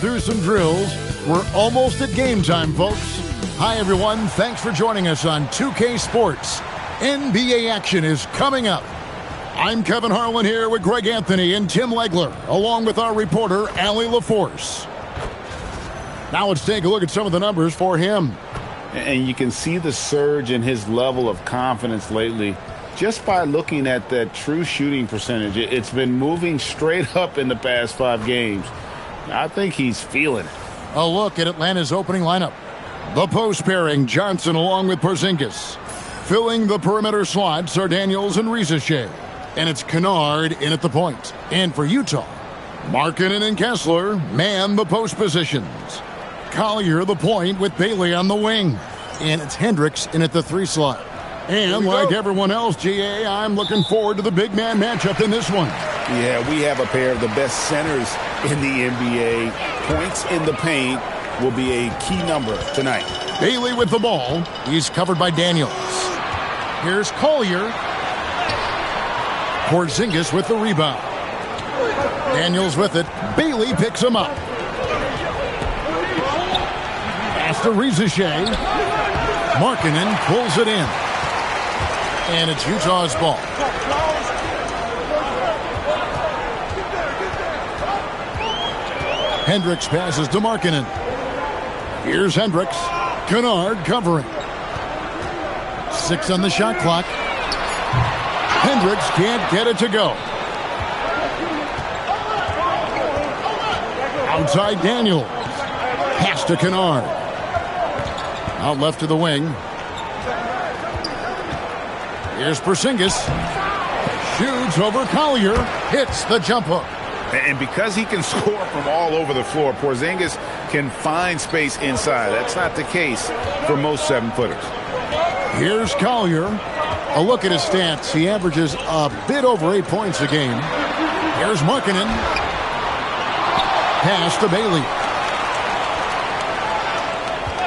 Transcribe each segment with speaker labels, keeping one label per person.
Speaker 1: through some drills. We're almost at game time, folks. Hi, everyone. Thanks for joining us on 2K Sports. NBA action is coming up. I'm Kevin Harlan here with Greg Anthony and Tim Legler, along with our reporter, Allie LaForce. Now let's take a look at some of the numbers for him.
Speaker 2: And you can see the surge in his level of confidence lately just by looking at that true shooting percentage. It's been moving straight up in the past 5 games. I think he's feeling it.
Speaker 1: A look at Atlanta's opening lineup. The post pairing, Johnson along with Porzingis. Filling the perimeter slots are Daniels and Rizachet. And it's Kennard in at the point. And for Utah, Markkanen and Kessler man the post positions. Collier the point with Bailey on the wing. And it's Hendricks in at the 3 slot. And like everyone else, GA, I'm looking forward to the big man matchup in this one.
Speaker 2: Yeah, we have a pair of the best centers in the NBA. Points in the paint will be a key number tonight.
Speaker 1: Bailey with the ball. He's covered by Daniels. Here's Collier. Porzingis with the rebound. Daniels with it. Bailey picks him up. Pass to Rizachet. Markkanen pulls it in. And it's Utah's ball. Hendricks passes to Markkanen. Here's Hendricks. Kennard covering. 6 on the shot clock. Hendricks can't get it to go. Outside Daniels. Pass to Kennard. Out left to the wing. Here's Porzingis. Shoots over Collier. Hits the jump hook.
Speaker 2: And because he can score from all over the floor, Porzingis can find space inside. That's not the case for most 7-footers.
Speaker 1: Here's Collier. A look at his stats. He averages a bit over 8 points a game. Here's Markkanen. Pass to Bailey.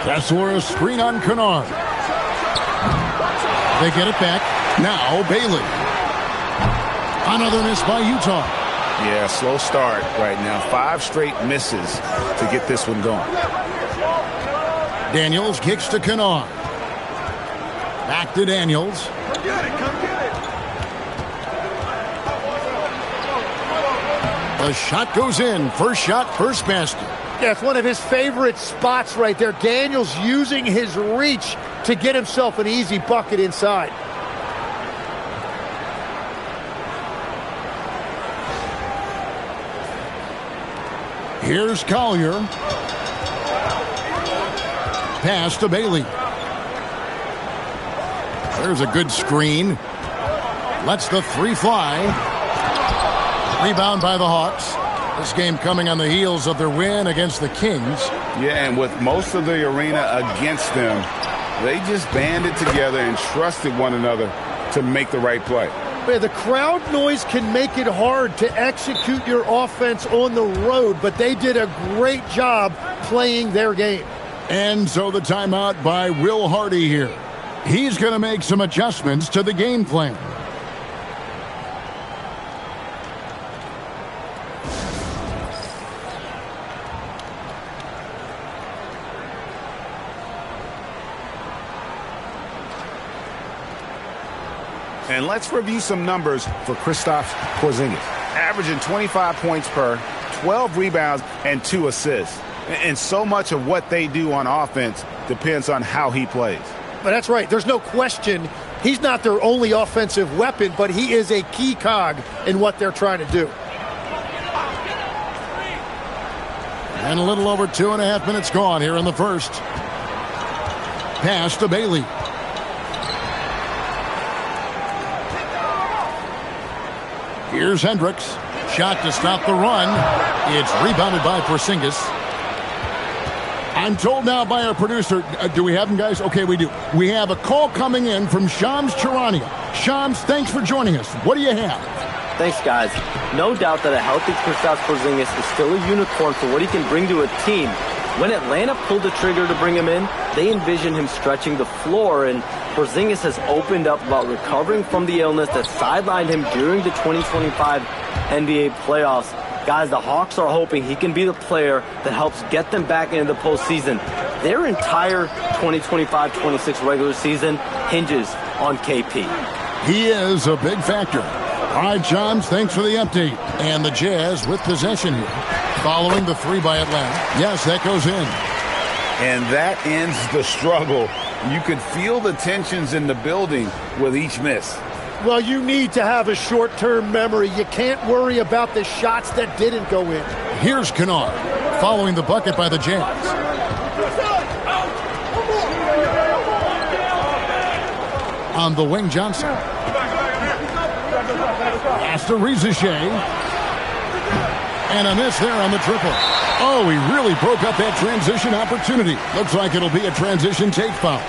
Speaker 1: Kessler, a screen on Kennard. They get it back. Now Bailey. Another miss by Utah.
Speaker 2: Yeah, slow start right now. 5 straight misses to get this one going.
Speaker 1: Daniels kicks to Kennard. Back to Daniels.
Speaker 3: Come get it, come get it.
Speaker 1: The shot goes in. First shot, first basket.
Speaker 4: Yeah, it's one of his favorite spots right there. Daniels using his reach to get himself an easy bucket inside.
Speaker 1: Here's Collier. Pass to Bailey. There's a good screen. Lets the 3 fly. Rebound by the Hawks. This game coming on the heels of their win against the Kings.
Speaker 2: Yeah, and with most of the arena against them, they just banded together and trusted one another to make the right play.
Speaker 4: Yeah, the crowd noise can make it hard to execute your offense on the road, but they did a great job playing their game.
Speaker 1: And so the timeout by Will Hardy here. He's going to make some adjustments to the game plan.
Speaker 2: And let's review some numbers for Kristaps Porzingis. Averaging 25 points per, 12 rebounds, and 2 assists. And so much of what they do on offense depends on how he plays.
Speaker 4: But that's right. There's no question he's not their only offensive weapon, but he is a key cog in what they're trying to do.
Speaker 1: And a little over 2.5 minutes gone here in the first. Pass to Bailey. Here's Hendricks. Shot to stop the run. It's rebounded by Porzingis. I'm told now by our producer, do we have him, guys? Okay, we do. We have a call coming in from Shams Charania. Shams, thanks for joining us. What do you have?
Speaker 5: Thanks, guys. No doubt that a healthy Kristaps Porzingis is still a unicorn for what he can bring to a team. When Atlanta pulled the trigger to bring him in, they envisioned him stretching the floor, and Porzingis has opened up about recovering from the illness that sidelined him during the 2025 NBA playoffs. Guys, the Hawks are hoping he can be the player that helps get them back into the postseason. Their entire 2025-26 regular season hinges on KP.
Speaker 1: He is a big factor. All right, Johns, thanks for the update. And the Jazz with possession here. Following the three by Atlanta. Yes, that goes in.
Speaker 2: And that ends the struggle. You could feel the tensions in the building with each miss.
Speaker 4: Well, you need to have a short-term memory. You can't worry about the shots that didn't go in.
Speaker 1: Here's Kennard following the bucket by the Jazz. On the wing, Johnson. Pass to Rizichet. And a miss there on the triple. Oh, he really broke up that transition opportunity. Looks like it'll be a transition take foul.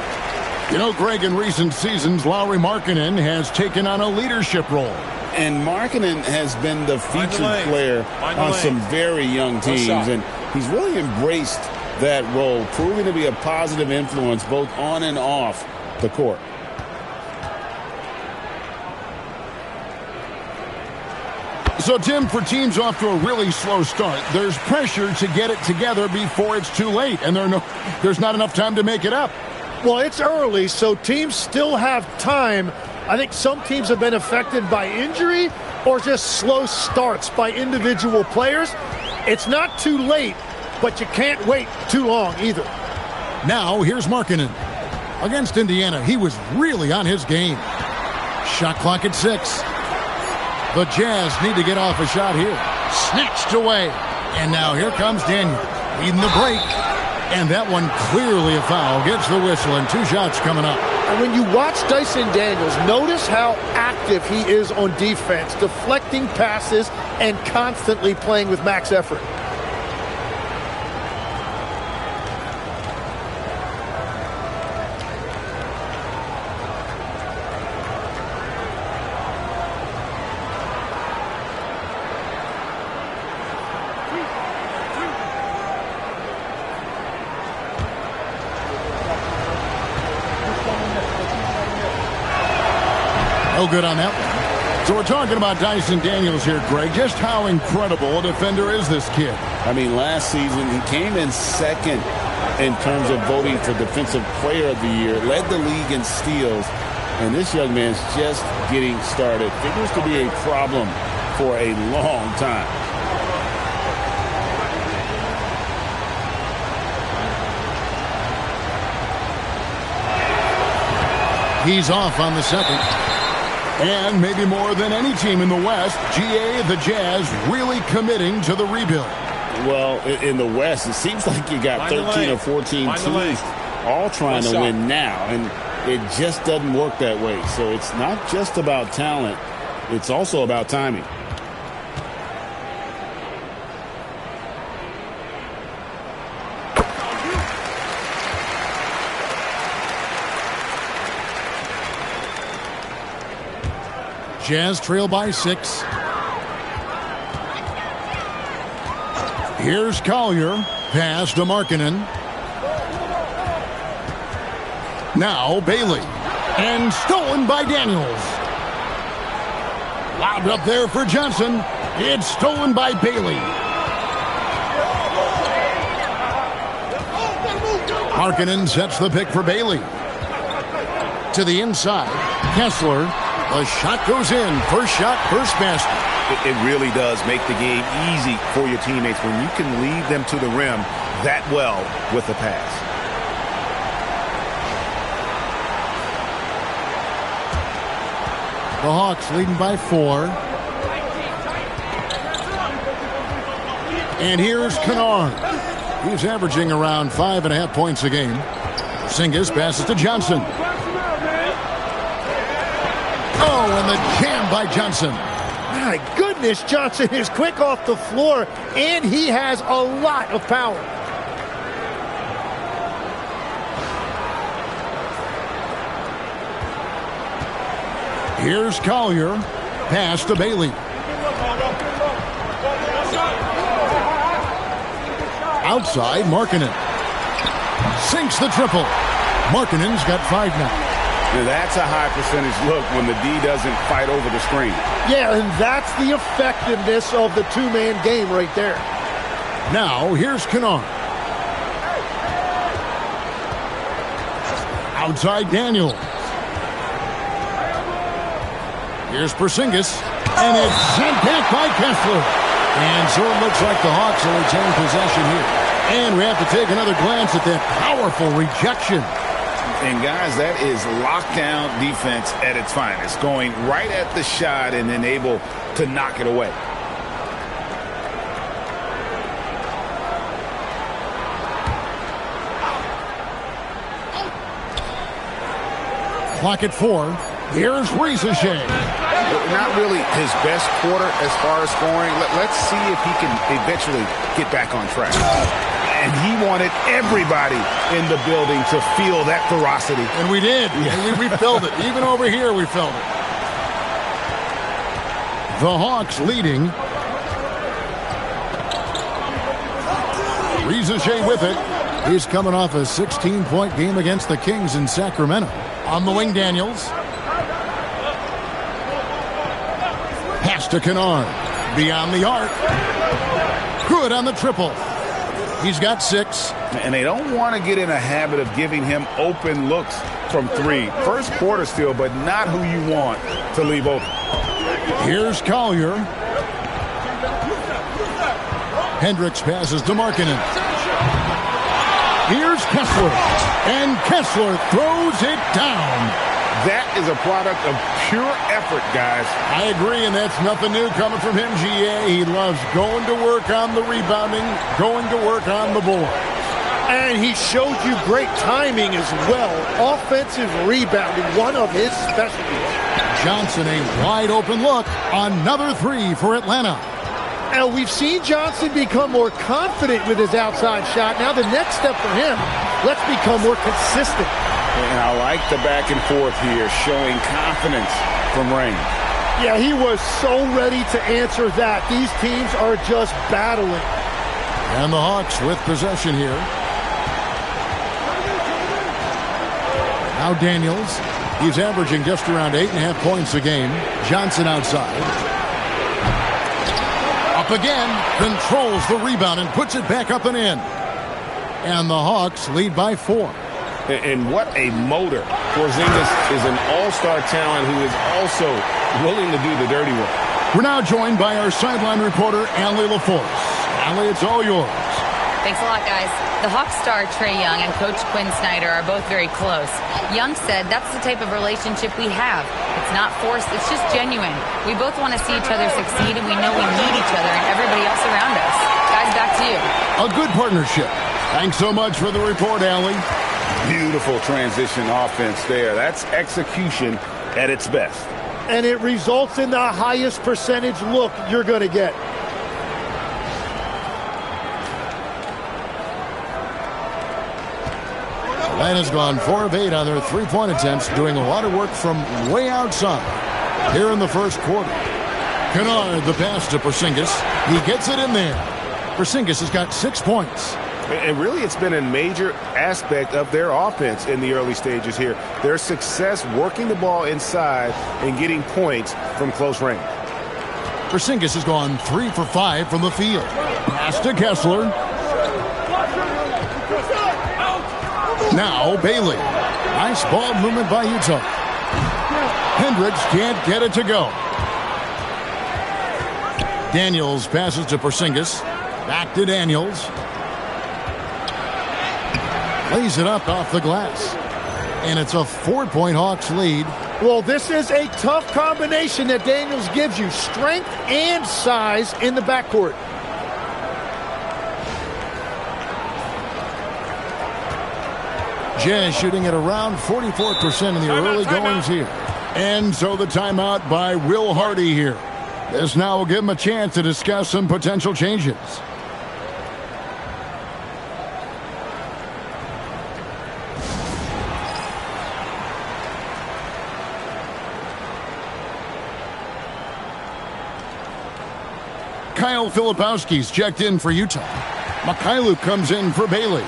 Speaker 1: You know, Greg, in recent seasons, Lauri Markkanen has taken on a leadership role.
Speaker 2: And Markkanen has been the featured player on some very young teams. And he's really embraced that role, proving to be a positive influence both on and off the court.
Speaker 1: So, Tim, for teams off to a really slow start, there's pressure to get it together before it's too late, and there's not enough time to make it up.
Speaker 4: Well, it's early, so teams still have time. I think some teams have been affected by injury or just slow starts by individual players. It's not too late, but you can't wait too long either.
Speaker 1: Now, here's Markkanen. Against Indiana, he was really on his game. Shot clock at 6. The Jazz need to get off a shot here. Snatched away. And now here comes Daniel. Leading the break. And that one clearly a foul. Gets the whistle and 2 shots coming up.
Speaker 4: And when you watch Dyson Daniels, notice how active he is on defense, deflecting passes and constantly playing with max effort.
Speaker 1: No good on that one. So we're talking about Dyson Daniels here, Greg. Just how incredible a defender is this kid?
Speaker 2: I mean, last season he came in second in terms of voting for Defensive Player of the Year, led the league in steals, and this young man's just getting started. Figures to be a problem for a long time.
Speaker 1: He's off on the second. And maybe more than any team in the West, GA, the Jazz, really committing to the rebuild.
Speaker 2: Well, in the West, it seems like you got 13 or 14 teams all trying to win now, and it just doesn't work that way. So it's not just about talent, it's also about timing.
Speaker 1: Jazz trail by 6. Here's Collier. Pass to Markkanen. Now Bailey. And stolen by Daniels. Lobbed up there for Johnson. It's stolen by Bailey. Markkanen sets the pick for Bailey. To the inside. Kessler. The shot goes in. First shot, first basket.
Speaker 2: It really does make the game easy for your teammates when you can lead them to the rim that well with the pass.
Speaker 1: The Hawks leading by 4. And here's Kennard. He's averaging around 5.5 points a game. Porzingis passes to Johnson. Oh, and the jam by Johnson.
Speaker 4: My goodness, Johnson is quick off the floor, and he has a lot of power.
Speaker 1: Here's Collier. Pass to Bailey. Outside, Markkanen. Sinks the triple. Markkanen's got 5 now.
Speaker 2: Now that's a high percentage look when the D doesn't fight over the screen.
Speaker 4: Yeah, and that's the effectiveness of the two-man game right there.
Speaker 1: Now, here's Kennard. Outside Daniels. Here's Porzingis. And it's sent back by Kessler. And so it looks like the Hawks will retain possession here. And we have to take another glance at that powerful rejection.
Speaker 2: And, guys, that is lockdown defense at its finest. Going right at the shot and then able to knock it away.
Speaker 1: Clock at 4. Here's Rieseshay.
Speaker 2: Not really his best quarter as far as scoring. Let's see if he can eventually get back on track. And he wanted everybody in the building to feel that ferocity.
Speaker 1: And we did. Yeah. We felt it. Even over here, we felt it. The Hawks leading. Rieseshay with it. He's coming off a 16-point game against the Kings in Sacramento. On the wing, Daniels. Pass to Kennard. Beyond the arc. Good on the triple. He's got 6.
Speaker 2: And they don't want to get in a habit of giving him open looks from 3. First quarter still, but not who you want to leave open.
Speaker 1: Here's Collier. Hendricks passes to Markkanen. Here's Kessler. And Kessler throws it down.
Speaker 2: That is a product of pure effort, guys.
Speaker 1: I agree, and that's nothing new coming from him, GA. He loves going to work on the rebounding, going to work on the board.
Speaker 4: And he showed you great timing as well. Offensive rebounding, one of his specialties.
Speaker 1: Johnson, a wide open look. Another 3 for Atlanta.
Speaker 4: And we've seen Johnson become more confident with his outside shot. Now the next step for him, let's become more consistent.
Speaker 2: And I like the back and forth here, showing confidence from range.
Speaker 4: Yeah, he was so ready to answer that. These teams are just battling.
Speaker 1: And the Hawks with possession here. Now Daniels. He's averaging just around 8.5 points a game. Johnson outside. Up again. Controls the rebound and puts it back up and in. And the Hawks lead by 4.
Speaker 2: And what a motor. Porzingis is an all-star talent who is also willing to do the dirty work.
Speaker 1: We're now joined by our sideline reporter, Allie LaForce. Allie, it's all yours.
Speaker 3: Thanks a lot, guys. The Hawks star Trae Young and Coach Quinn Snyder are both very close. Young said that's the type of relationship we have. It's not forced, it's just genuine. We both want to see each other succeed, and we know we need each other and everybody else around us. Guys, back to you.
Speaker 1: A good partnership. Thanks so much for the report, Allie.
Speaker 2: Beautiful transition offense there. That's execution at its best.
Speaker 4: And it results in the highest percentage look you're going to get.
Speaker 1: Atlanta's gone 4 of 8 on their three-point attempts, doing a lot of work from way outside here in the first quarter. Kennard, the pass to Porzingis. He gets it in there. Porzingis has got 6 points.
Speaker 2: And really, it's been a major aspect of their offense in the early stages here. Their success working the ball inside and getting points from close range.
Speaker 1: Porzingis has gone 3 for 5 from the field. Pass to Kessler. Now Bailey. Nice ball movement by Utah. Hendricks can't get it to go. Daniels passes to Porzingis. Back to Daniels. Lays it up off the glass. And it's a 4-point Hawks lead.
Speaker 4: Well, this is a tough combination that Daniels gives you. Strength and size in the backcourt.
Speaker 1: Jazz shooting at around 44% in the early goings here. And so the timeout by Will Hardy here. This now will give him a chance to discuss some potential changes. Kyle Filipowski's checked in for Utah. Mikhailu comes in for Bailey.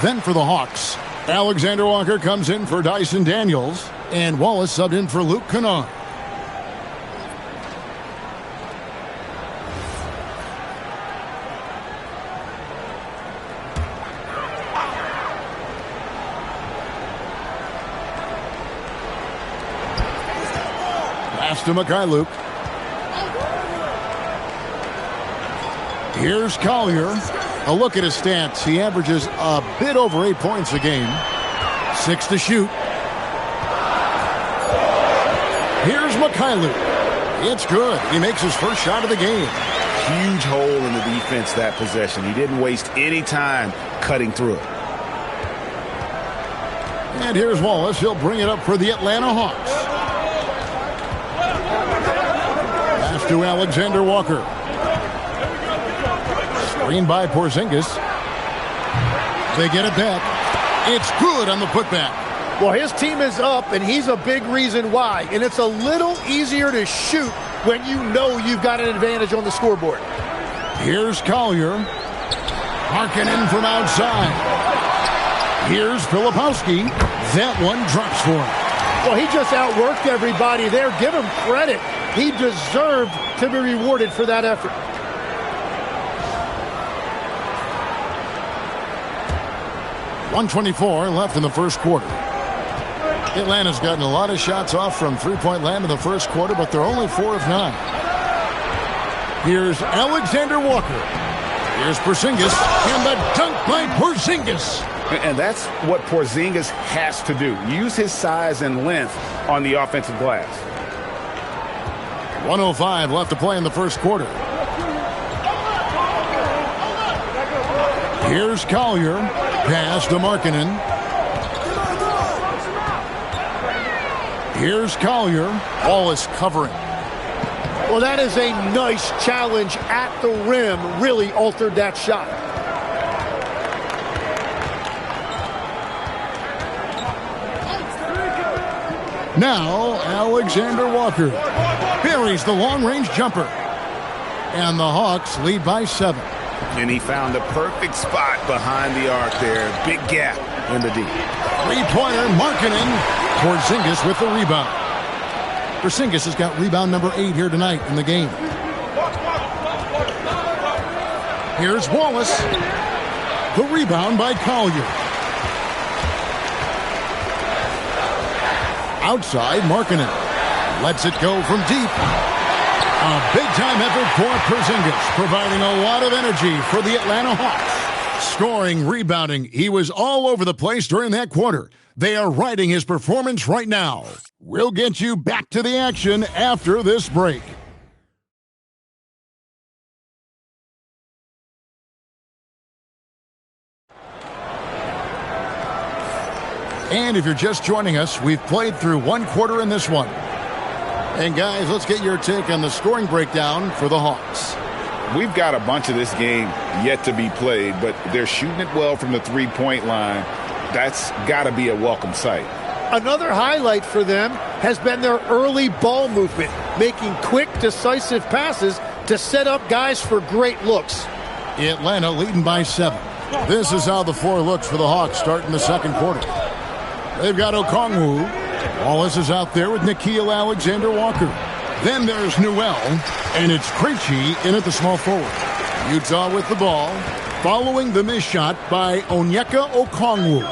Speaker 1: Then for the Hawks, Alexander Walker comes in for Dyson Daniels, and Wallace subbed in for Luke Kennard. Pass to Mikhailuk. Here's Collier. A look at his stats. He averages a bit over 8 points a game. 6 to shoot. Here's Mikhailuk. It's good. He makes his first shot of the game.
Speaker 2: Huge hole in the defense that possession. He didn't waste any time cutting through it.
Speaker 1: And here's Wallace. He'll bring it up for the Atlanta Hawks. Pass to Alexander Walker. Screen by Porzingis. They get it back. It's good on the putback.
Speaker 4: Well, his team is up, and he's a big reason why. And it's a little easier to shoot when you know you've got an advantage on the scoreboard.
Speaker 1: Here's Collier. Markkanen from outside. Here's Filipowski. That one drops for him.
Speaker 4: Well, he just outworked everybody there. Give him credit. He deserved to be rewarded for that effort.
Speaker 1: .124 left in the first quarter. Atlanta's gotten a lot of shots off from three-point land in the first quarter, but they're only 4 of 9. Here's Alexander Walker. Here's Porzingis, and the dunk by Porzingis.
Speaker 2: And that's what Porzingis has to do. Use his size and length on the offensive glass.
Speaker 1: 1:05 left to play in the first quarter. Here's Collier. Pass to Markkanen. Here's Collier. All is covering.
Speaker 4: Well, that is a nice challenge at the rim. Really altered that shot.
Speaker 1: Now, Alexander Walker buries the long-range jumper. And the Hawks lead by 7.
Speaker 2: And he found the perfect spot behind the arc there. Big gap in the D.
Speaker 1: Three-pointer, Markkanen. Porzingis with the rebound. Porzingis has got rebound number 8 here tonight in the game. Here's Wallace. The rebound by Collier. Outside, Markkanen lets it go from deep. A big-time effort for Porzingis, providing a lot of energy for the Atlanta Hawks. Scoring, rebounding, he was all over the place during that quarter. They are riding his performance right now. We'll get you back to the action after this break. And if you're just joining us, we've played through 1 quarter in this one. And guys, let's get your take on the scoring breakdown for the Hawks.
Speaker 2: We've got a bunch of this game yet to be played, but they're shooting it well from the three-point line. That's got to be a welcome sight.
Speaker 4: Another highlight for them has been their early ball movement, making quick, decisive passes to set up guys for great looks.
Speaker 1: Atlanta leading by 7. This is how the floor looks for the Hawks starting the second quarter. They've got Okongwu. Wallace is out there with Nickeil Alexander-Walker. Then there's Newell, and it's Krejci in at the small forward. Utah with the ball, following the missed shot by Onyeka Okongwu.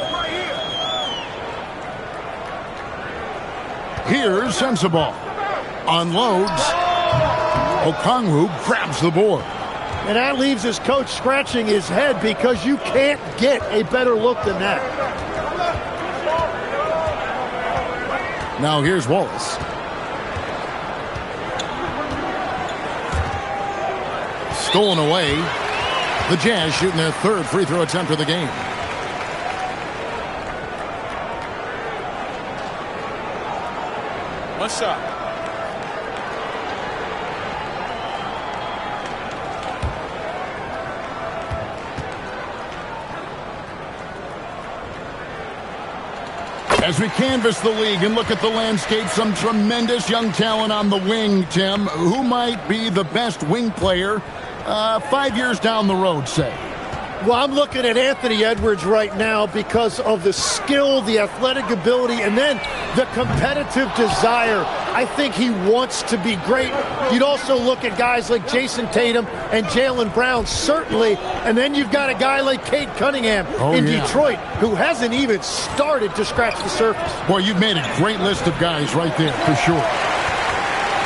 Speaker 1: Here's Sensabaugh. Unloads. Okongwu grabs the board.
Speaker 4: And that leaves his coach scratching his head because you can't get a better look than that.
Speaker 1: Now here's Wallace. Stolen away. The Jazz shooting their 3rd free throw attempt of the game.
Speaker 2: One shot.
Speaker 1: As we canvass the league and look at the landscape, some tremendous young talent on the wing, Tim. Who might be the best wing player 5 years down the road, say?
Speaker 4: Well, I'm looking at Anthony Edwards right now because of the skill, the athletic ability, and then the competitive desire. I think he wants to be great. You'd also look at guys like Jason Tatum and Jaylen Brown, certainly, and then you've got a guy like Cade Cunningham in Detroit who hasn't even started to scratch the surface.
Speaker 1: Boy, you've made a great list of guys right there, for sure.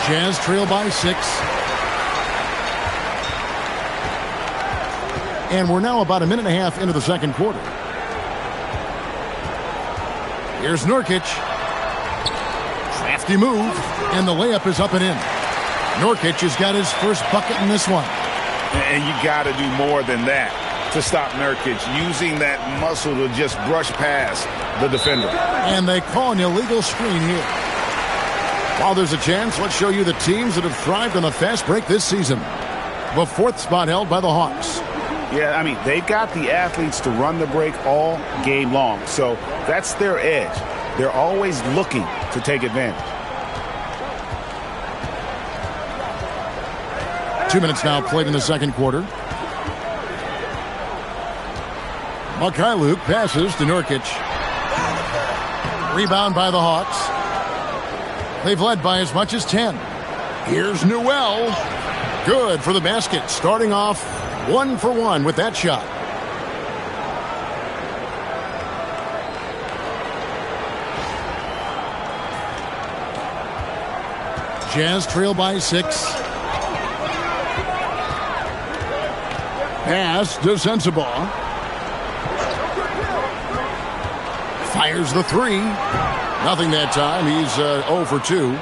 Speaker 1: Jazz trail by 6. And we're now about a minute and a half into the second quarter. Here's Nurkic. Crafty move, and the layup is up and in. Nurkic has got his first bucket in this one.
Speaker 2: And you got to do more than that to stop Nurkic, using that muscle to just brush past the defender.
Speaker 1: And they call an illegal screen here. While there's a chance, let's show you the teams that have thrived on the fast break this season. The 4th spot held by the Hawks.
Speaker 2: Yeah, I mean, they've got the athletes to run the break all game long. So that's their edge. They're always looking to take advantage.
Speaker 1: 2 minutes now played in the second quarter. Mikhailuk passes to Nurkic. Rebound by the Hawks. They've led by as much as 10. Here's Newell. Good for the basket. Starting off 1 for 1 with that shot. Jazz trail by 6. Pass to Sensabaugh. Fires the 3. Nothing that time. He's 0 for 2.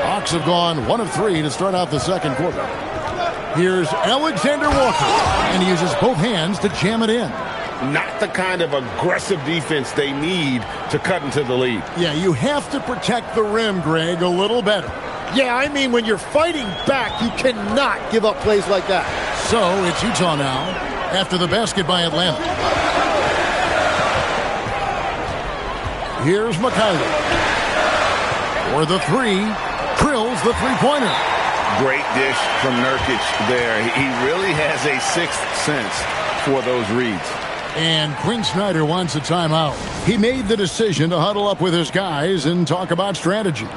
Speaker 1: Hawks have gone 1 of 3 to start out the second quarter. Here's Alexander Walker, and he uses both hands to jam it in.
Speaker 6: Not the kind of aggressive defense they need to cut into the lead.
Speaker 1: Yeah, you have to protect the rim, Greg, a little better.
Speaker 4: Yeah, I mean, when you're fighting back, you cannot give up plays like that.
Speaker 1: So it's Utah now after the basket by Atlanta. Here's Mikhailuk. For the 3, drills the three-pointer.
Speaker 2: Great dish from Nurkic there. He really has a 6th sense for those reads.
Speaker 1: And Quinn Snyder wants a timeout. He made the decision to huddle up with his guys and talk about strategy.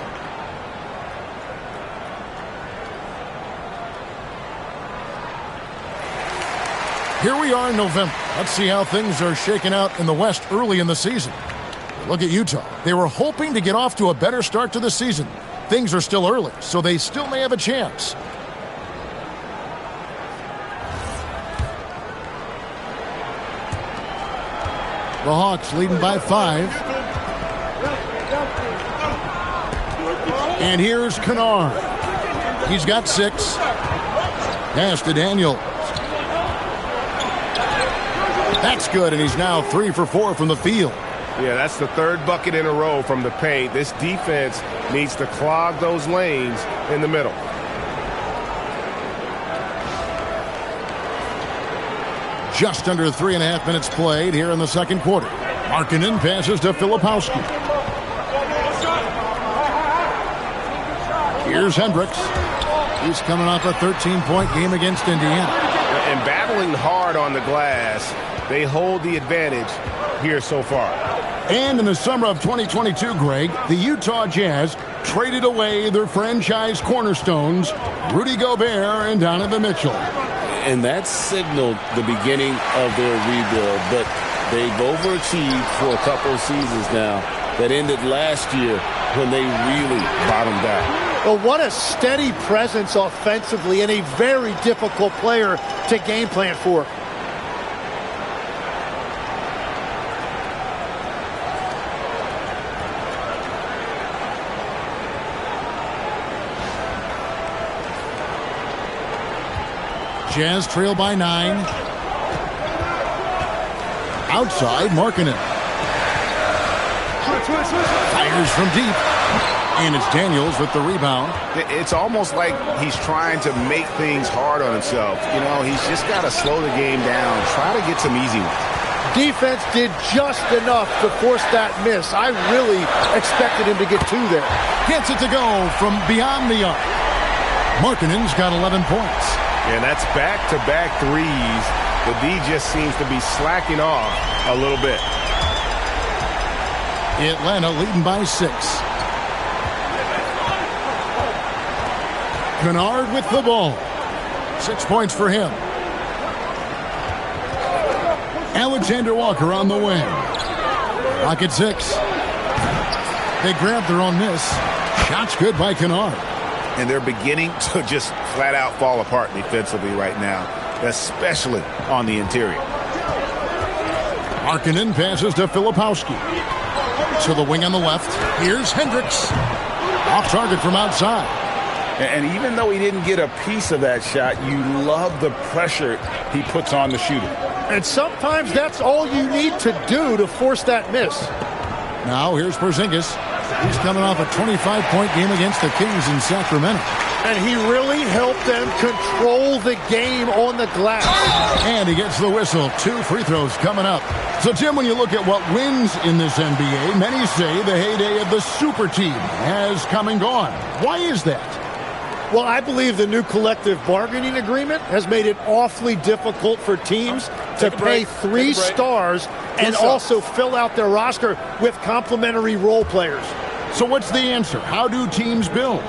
Speaker 1: Here we are in November. Let's see how things are shaking out in the West early in the season. Look at Utah. They were hoping to get off to a better start to the season. Things are still early, so they still may have a chance. The Hawks leading by 5. And here's Kennard. He's got 6. Pass to Daniel. That's good, and he's now 3 for 4 from the field.
Speaker 6: Yeah, that's the 3rd bucket in a row from the paint. This defense needs to clog those lanes in the middle.
Speaker 1: Just under 3.5 minutes played here in the second quarter. Markkanen passes to Filipowski. Here's Hendricks. He's coming off a 13-point game against Indiana.
Speaker 6: And battling hard on the glass, they hold the advantage here so far.
Speaker 1: And in the summer of 2022, Greg, the Utah Jazz traded away their franchise cornerstones, Rudy Gobert and Donovan Mitchell.
Speaker 7: And that signaled the beginning of their rebuild, but they've overachieved for a couple of seasons now. That ended last year when they really bottomed out.
Speaker 4: Well, what a steady presence offensively and a very difficult player to game plan for.
Speaker 1: Jazz trail by 9. Outside, Markkanen. Fires from deep. And it's Daniels with the rebound.
Speaker 2: It's almost like he's trying to make things hard on himself. You know, he's just got to slow the game down, try to get some easy ones.
Speaker 4: Defense did just enough to force that miss. I really expected him to get 2 there.
Speaker 1: Gets it to go from beyond the arc. Markkanen's got 11 points.
Speaker 6: And that's back-to-back threes The D just seems to be slacking off a little bit.
Speaker 1: Atlanta leading by 6. Kennard with the ball. 6 points for him. Alexander Walker on the wing. Rocket 6. They grab their own miss. Shot's good by Kennard.
Speaker 2: And they're beginning to just flat out fall apart defensively right now, especially on the interior.
Speaker 1: Markkanen passes to Filipowski. To the wing on the left. Here's Hendricks. Off target from outside.
Speaker 2: And even though he didn't get a piece of that shot, you love the pressure he puts on the shooter.
Speaker 4: And sometimes that's all you need to do to force that miss.
Speaker 1: Now here's Porzingis. He's coming off a 25-point game against the Kings in Sacramento.
Speaker 4: And he really helped them control the game on the glass.
Speaker 1: And he gets the whistle. 2 free throws coming up. So, Tim, when you look at what wins in this NBA, many say the heyday of the super team has come and gone. Why is that?
Speaker 4: Well, I believe the new collective bargaining agreement has made it awfully difficult for teams to pay 3 stars and also fill out their roster with complementary role players.
Speaker 1: So what's the answer? How do teams build?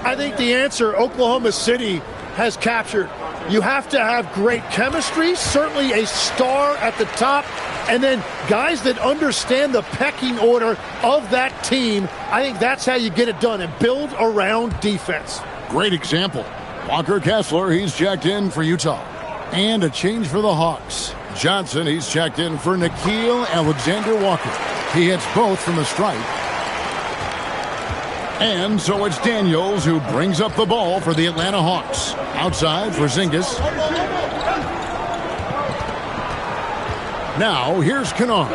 Speaker 4: I think the answer Oklahoma City has captured. You have to have great chemistry, certainly a star at the top, and then guys that understand the pecking order of that team. I think that's how you get it done and build around defense.
Speaker 1: Great example. Walker Kessler, he's checked in for Utah. And a change for the Hawks. Johnson, he's checked in for Nickeil Alexander-Walker. He hits both from the stripe. And so it's Daniels who brings up the ball for the Atlanta Hawks. Outside for Porzingis. Now here's Kennard.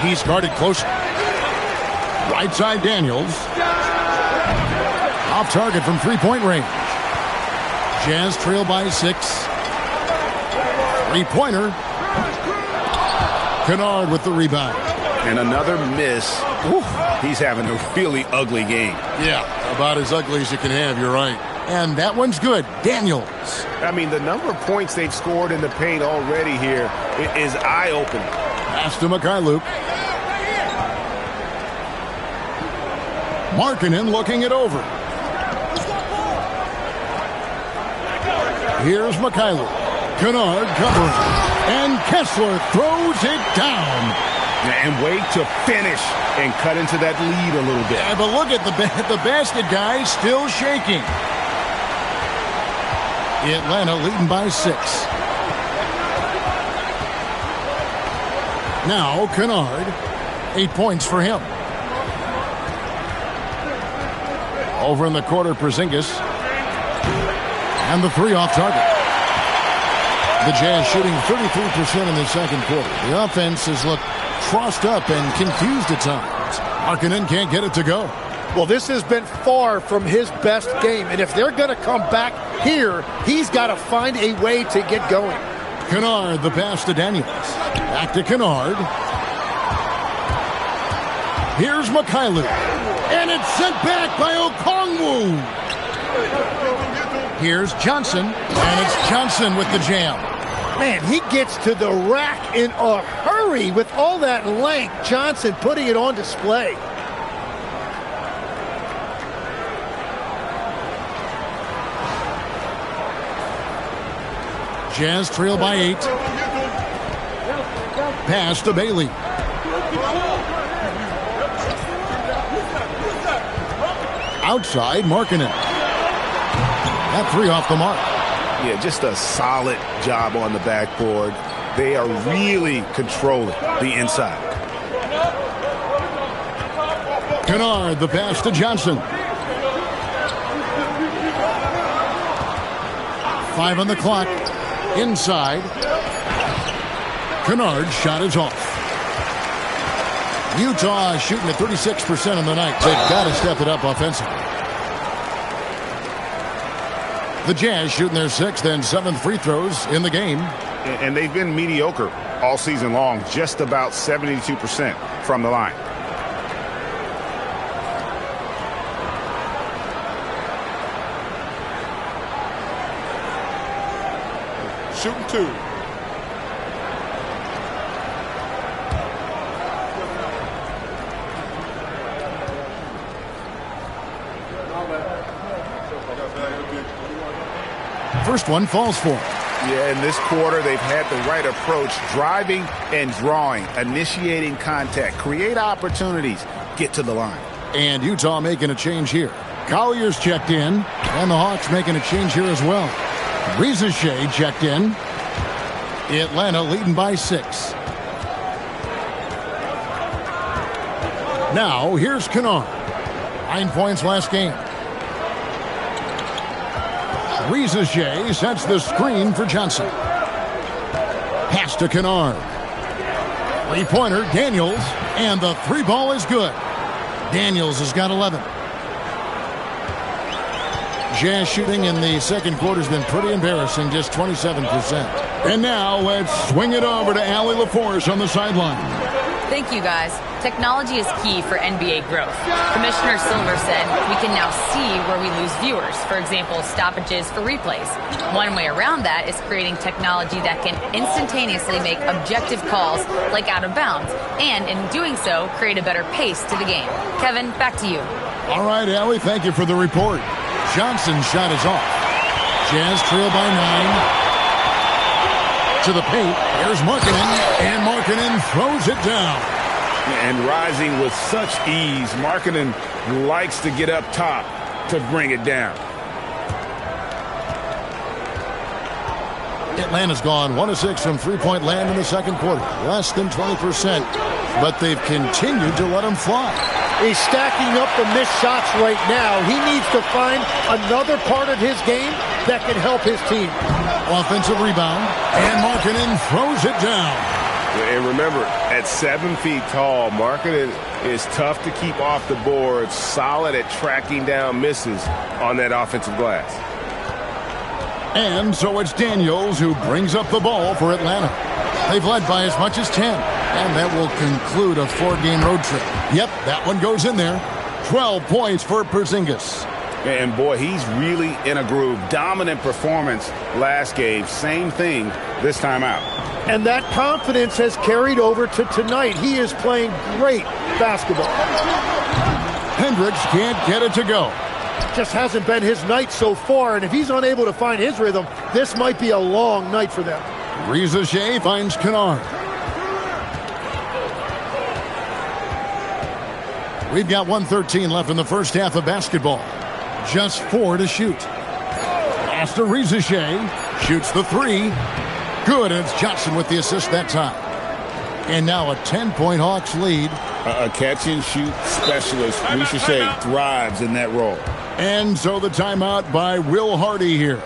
Speaker 1: He's guarded close. Right side Daniels. Off target from three-point range. Jazz trail by 6. Three-pointer. Kennard with the rebound.
Speaker 2: And another miss. Ooh, he's having a really ugly game.
Speaker 1: Yeah, about as ugly as you can have, you're right. And that one's good. Daniels.
Speaker 6: I mean, the number of points they've scored in the paint already here is eye-opening.
Speaker 1: Pass to Mikhailuk. Markkanen looking it over. Here's Mikhailuk. Kennard covering. And Kessler throws it down.
Speaker 2: And wait to finish and cut into that lead a little bit.
Speaker 1: Yeah, but look at the basket guy still shaking. Atlanta leading by 6. Now Kennard, 8 points for him. Over in the quarter, Porzingis. And the 3 off target. The Jazz shooting 33% in the second quarter. The offense has looked crossed up and confused at times. Markkanen can't get it to go.
Speaker 4: Well, this has been far from his best game, and if they're going to come back here, he's got to find a way to get going.
Speaker 1: Kennard, the pass to Daniels. Back to Kennard. Here's Mikhailuk. And it's sent back by Okongwu. Here's Johnson. And it's Johnson with the jam.
Speaker 4: Man, he gets to the rack in a hurry with all that length. Johnson putting it on display.
Speaker 1: Jazz trail by 8. Pass to Bailey. Outside, Markkanen. That 3 off the mark.
Speaker 2: Yeah, just a solid job on the backboard. They are really controlling the inside.
Speaker 1: Kennard, the pass to Johnson. 5 on the clock. Inside. Kennard's shot is off. Utah shooting at 36% on the night. They've got to step it up offensively. The Jazz shooting their 6th and 7th free throws in the game.
Speaker 2: And they've been mediocre all season long, just about 72% from the line.
Speaker 6: Shooting 2.
Speaker 1: first one falls for him.
Speaker 2: Yeah, in this quarter, they've had the right approach, driving and drawing, initiating contact, create opportunities, get to the line.
Speaker 1: And Utah making a change here. Collier's checked in, and the Hawks making a change here as well. Rizachet checked in. Atlanta leading by 6. Now, here's Kennard. 9 points last game. Rizachet sets the screen for Johnson. Pass to Kennard. Three-pointer, Daniels, and the three ball is good. Daniels has got 11. Jazz shooting in the second quarter has been pretty embarrassing, just 27%. And now let's swing it over to Allie LaForce on the sideline.
Speaker 3: Thank you, guys. Technology is key for NBA growth. Commissioner Silver said we can now see where we lose viewers. For example, stoppages for replays. One way around that is creating technology that can instantaneously make objective calls like out of bounds, and in doing so, create a better pace to the game. Kevin, back to you.
Speaker 1: All right, Allie, thank you for the report. Johnson's shot is off. Jazz trail by 9. To the paint, there's Markkanen, and Markkanen throws it down.
Speaker 6: And rising with such ease, Markkanen likes to get up top to bring it down.
Speaker 1: Atlanta's gone 1 of 6 from three-point land in the second quarter. Less than 20%, but they've continued to let them fly.
Speaker 4: He's stacking up the missed shots right now. He needs to find another part of his game that can help his team.
Speaker 1: Offensive rebound, and Markkanen throws it down.
Speaker 6: And remember, at 7 feet tall, Markkanen is tough to keep off the board, solid at tracking down misses on that offensive glass.
Speaker 1: And so it's Daniels who brings up the ball for Atlanta. They've led by as much as 10, and that will conclude a 4-game road trip. Yep, that one goes in there. 12 points for Porzingis.
Speaker 2: And boy, he's really in a groove. Dominant performance last game. Same thing this time out.
Speaker 4: And that confidence has carried over to tonight. He is playing great basketball.
Speaker 1: Hendricks can't get it to go.
Speaker 4: Just hasn't been his night so far, and if he's unable to find his rhythm, this might be a long night for them.
Speaker 1: Rizachet finds Kennard. We've got 1:13 left in the first half of basketball. Just 4 to shoot. Pass to Rizachet. Shoots the 3. Good, and it's Johnson with the assist that time. And now a 10-point Hawks lead.
Speaker 2: A catch-and-shoot specialist. Rizachet thrives in that role.
Speaker 1: And so the timeout by Will Hardy here.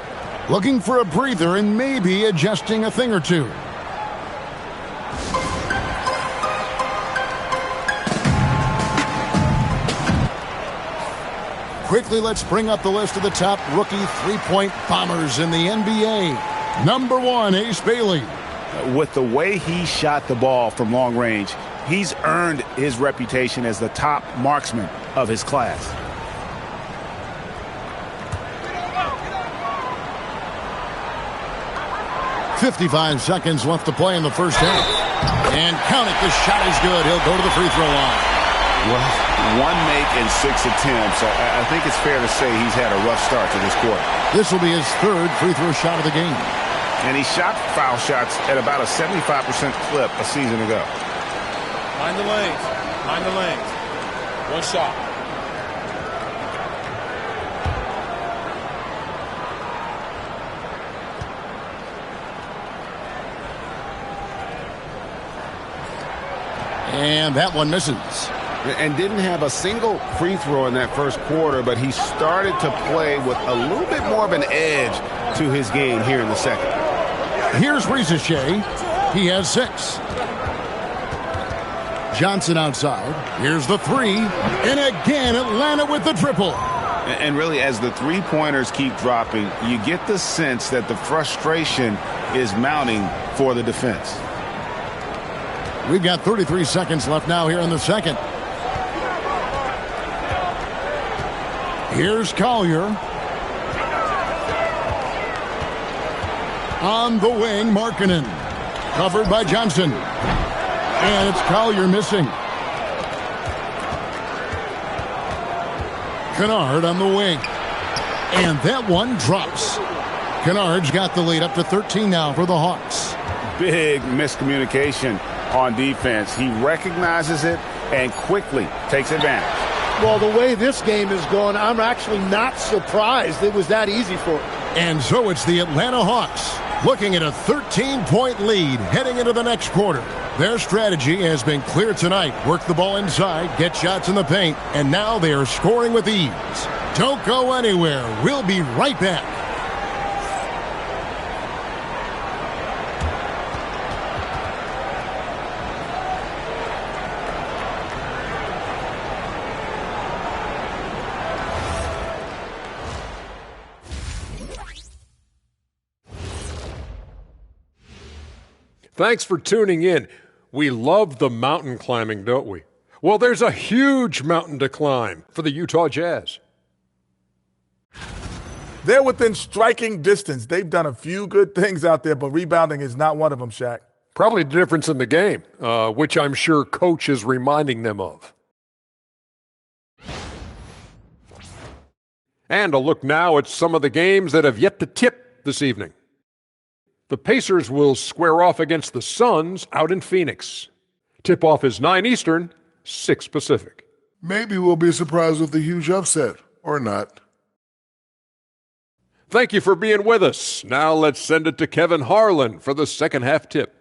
Speaker 1: Looking for a breather and maybe adjusting a thing or two. Quickly, let's bring up the list of the top rookie three-point bombers in the NBA. Number 1, Ace Bailey.
Speaker 2: With the way he shot the ball from long range, he's earned his reputation as the top marksman of his class.
Speaker 1: .55 seconds left to play in the first half. And count it, the shot is good. He'll go to the free throw line.
Speaker 2: Well, 1 make and 6 attempts. I think it's fair to say he's had a rough start to this quarter.
Speaker 1: This will be his 3rd free throw shot of the game.
Speaker 2: And he shot foul shots at about a 75% clip a season ago.
Speaker 7: Mind the lanes. Mind the lanes. 1 shot.
Speaker 1: And that one misses.
Speaker 6: And didn't have a single free throw in that first quarter, but he started to play with a little bit more of an edge to his game here in the second.
Speaker 1: Here's Rizachet. He has 6. Johnson outside. Here's the 3. And again, Atlanta with the triple.
Speaker 2: And really, as the three-pointers keep dropping, you get the sense that the frustration is mounting for the defense.
Speaker 1: We've got 33 seconds left now here in the second. Here's Collier. On the wing, Markkanen. Covered by Johnson. And it's Collier missing. Kennard on the wing. And that one drops. Kennard's got the lead up to 13 now for the Hawks.
Speaker 2: Big miscommunication on defense. He recognizes it and quickly takes advantage.
Speaker 4: Well, the way this game is going, I'm actually not surprised it was that easy for him.
Speaker 1: And so it's the Atlanta Hawks looking at a 13-point lead heading into the next quarter. Their strategy has been clear tonight. Work the ball inside, get shots in the paint, and now they are scoring with ease. Don't go anywhere. We'll be right back.
Speaker 8: Thanks for tuning in. We love the mountain climbing, don't we? Well, there's a huge mountain to climb for the Utah Jazz.
Speaker 9: They're within striking distance. They've done a few good things out there, but rebounding is not one of them, Shaq.
Speaker 8: Probably the difference in the game, which I'm sure Coach is reminding them of. And a look now at some of the games that have yet to tip this evening. The Pacers will square off against the Suns out in Phoenix. Tip-off is 9 Eastern, 6 Pacific.
Speaker 10: Maybe we'll be surprised with a huge upset, or not.
Speaker 8: Thank you for being with us. Now let's send it to Kevin Harlan for the second half tip.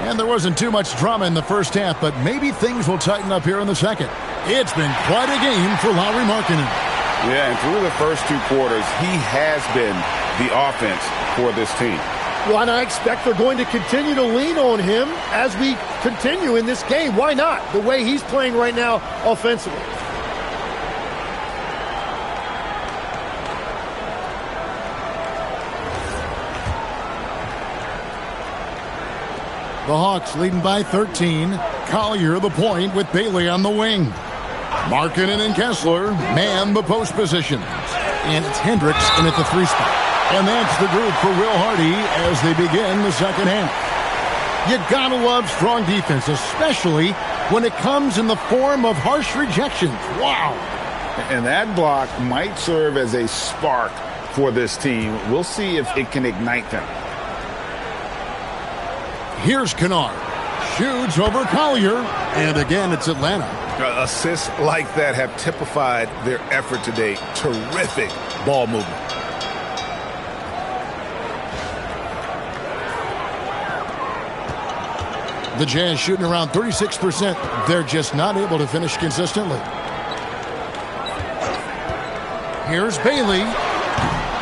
Speaker 1: And there wasn't too much drama in the first half, but maybe things will tighten up here in the second. It's been quite a game for Lauri Markkanen.
Speaker 2: Yeah, and through the first 2 quarters, he has been the offense for this team.
Speaker 4: Well, and I expect they're going to continue to lean on him as we continue in this game. Why not? The way he's playing right now offensively.
Speaker 1: The Hawks leading by 13. Collier the point with Bailey on the wing. Markkanen and Kessler man the post positions. And it's Hendricks in at the 3 spot. And that's the group for Will Hardy as they begin the second half. You gotta love strong defense, especially when it comes in the form of harsh rejections. Wow.
Speaker 2: And that block might serve as a spark for this team. We'll see if it can ignite them.
Speaker 1: Here's Kennard. Shoots over Collier. And again, it's Atlanta.
Speaker 2: Assists like that have typified their effort today. Terrific ball movement.
Speaker 1: The Jazz shooting around 36%. They're just not able to finish consistently. Here's Bailey.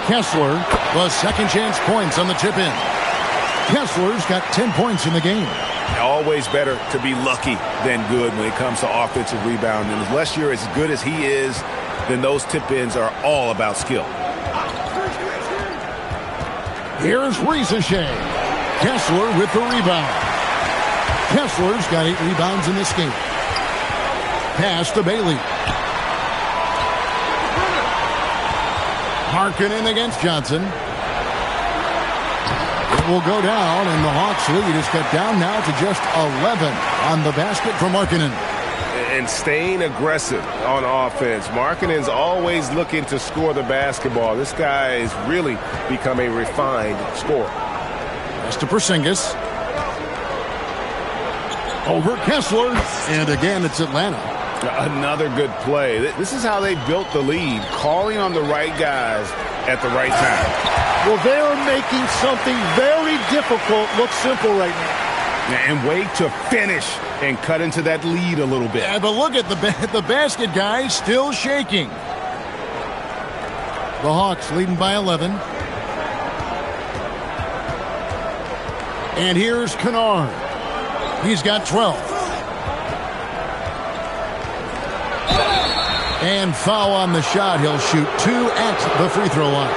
Speaker 1: Kessler was second chance points on the tip in. Kessler's got 10 points in the game.
Speaker 2: Always better to be lucky than good when it comes to offensive rebounding. Unless you're as good as he is, then those tip-ins are all about skill.
Speaker 1: Here's Rieseshay. Kessler with the rebound. Kessler's got 8 rebounds in this game. Pass to Bailey. Markkanen against Johnson. It will go down, and the Hawks lead is cut down now to just 11 on the basket for Markkanen.
Speaker 6: And staying aggressive on offense. Markkanen's always looking to score the basketball. This guy has really become a refined scorer.
Speaker 1: Pass to Porzingis. Over Kessler, and again it's Atlanta.
Speaker 2: Another good play. This is how they built the lead, calling on the right guys at the right time.
Speaker 4: Well, they're making something very difficult look simple right now.
Speaker 2: And wait to finish and cut into that lead a little bit.
Speaker 1: Yeah, but look at the basket guy still shaking. The Hawks leading by 11. And here's Kennard. He's got 12. And foul on the shot. He'll shoot 2 at the free throw line.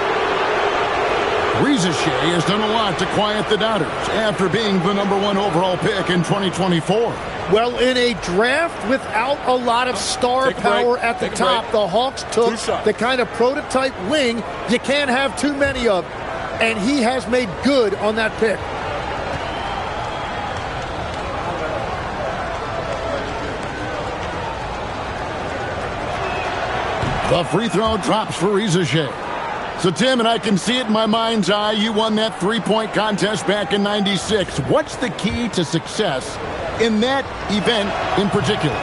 Speaker 1: Rieseshay has done a lot to quiet the doubters after being the #1 overall pick in 2024.
Speaker 4: Well, in a draft without a lot of star power at the top, the Hawks took the kind of prototype wing you can't have too many of. and he has made good on that pick.
Speaker 1: The free throw drops for Rizachet. So, Tim, and I can see it in my mind's eye, you won that three-point contest back in '96. What's the key to success in that event in particular?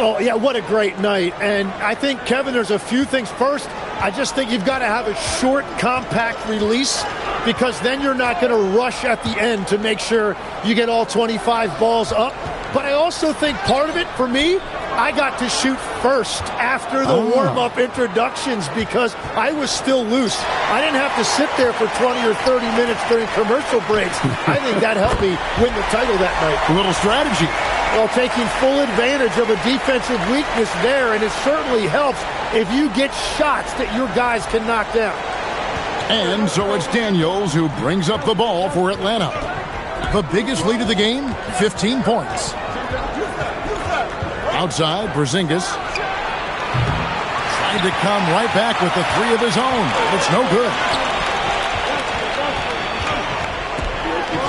Speaker 4: Oh, yeah, what a great night. And I think, Kevin, there's a few things. First, I just think you've got to have a short, compact release, because then you're not going to rush at the end to make sure you get all 25 balls up. But I also think part of it, for me, I got to shoot first after the warm-up introductions because I was still loose. I didn't have to sit there for 20 or 30 minutes during commercial breaks. I think that helped me win the title that night.
Speaker 1: A little strategy.
Speaker 4: Well, taking full advantage of a defensive weakness there, and it certainly helps if you get shots that your guys can knock down.
Speaker 1: And so it's Daniels who brings up the ball for Atlanta. The biggest lead of the game, 15 points. Outside, Porzingis trying to come right back with the three of his own. It's no good.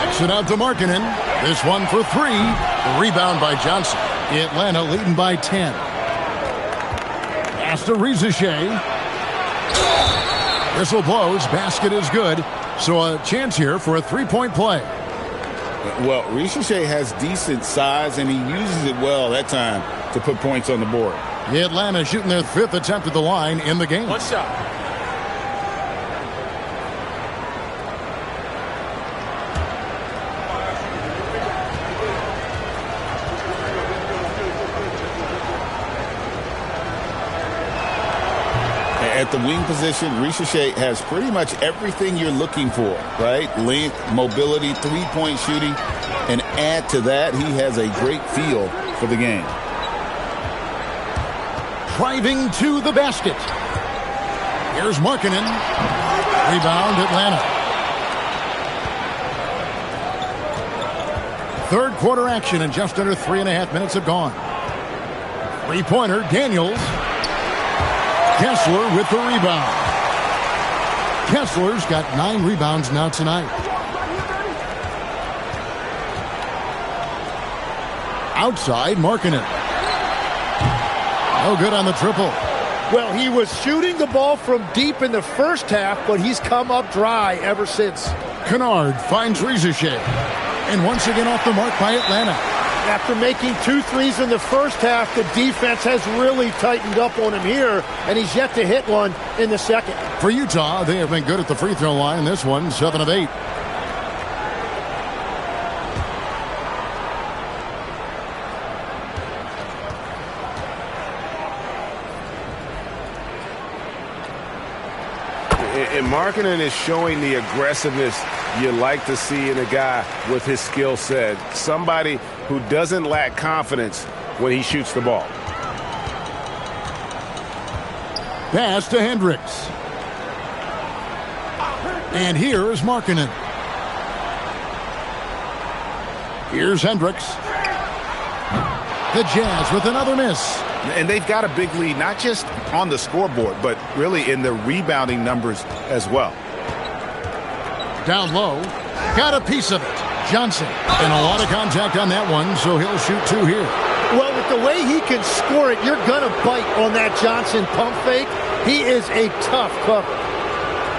Speaker 1: Kicks it out to Markkanen. This one for three. The rebound by Johnson. Atlanta leading by 10. Pass to Rizachet. Whistle blows. Basket is good. So a chance here for a three-point play.
Speaker 2: Well, Rizachet has decent size, and he uses it well that time to put points on the board.
Speaker 1: Atlanta shooting their fifth attempt at the line in the game.
Speaker 7: One shot.
Speaker 2: At the wing position, Rizachet has pretty much everything you're looking for, right? Length, mobility, three-point shooting, and add to that, he has a great feel for the game.
Speaker 1: Driving to the basket. Here's Markkanen. Rebound, Atlanta. Third quarter action, and just under 3.5 minutes have gone. Three-pointer, Daniels. Kessler with the rebound. Kessler's got 9 rebounds now tonight. Outside, Markkanen. No good on the triple.
Speaker 4: Well, he was shooting the ball from deep in the first half, but he's come up dry ever since.
Speaker 1: Kennard finds Rizachet. And once again off the mark by Atlanta.
Speaker 4: After making 2 threes in the first half, the defense has really tightened up on him here, and he's yet to hit one in the second.
Speaker 1: For Utah, they have been good at the free throw line. This one, 7 of 8.
Speaker 6: And Markkanen is showing the aggressiveness you like to see in a guy with his skill set. Somebody who doesn't lack confidence when he shoots the ball.
Speaker 1: Pass to Hendricks. And here is Markkanen. Here's Hendricks. The Jazz with another miss.
Speaker 2: And they've got a big lead, not just on the scoreboard, but really in the rebounding numbers as well.
Speaker 1: Down low. Got a piece of it. Johnson. And a lot of contact on that one, so he'll shoot 2 here.
Speaker 4: Well, with the way he can score it, you're going to bite on that Johnson pump fake. He is a tough cover.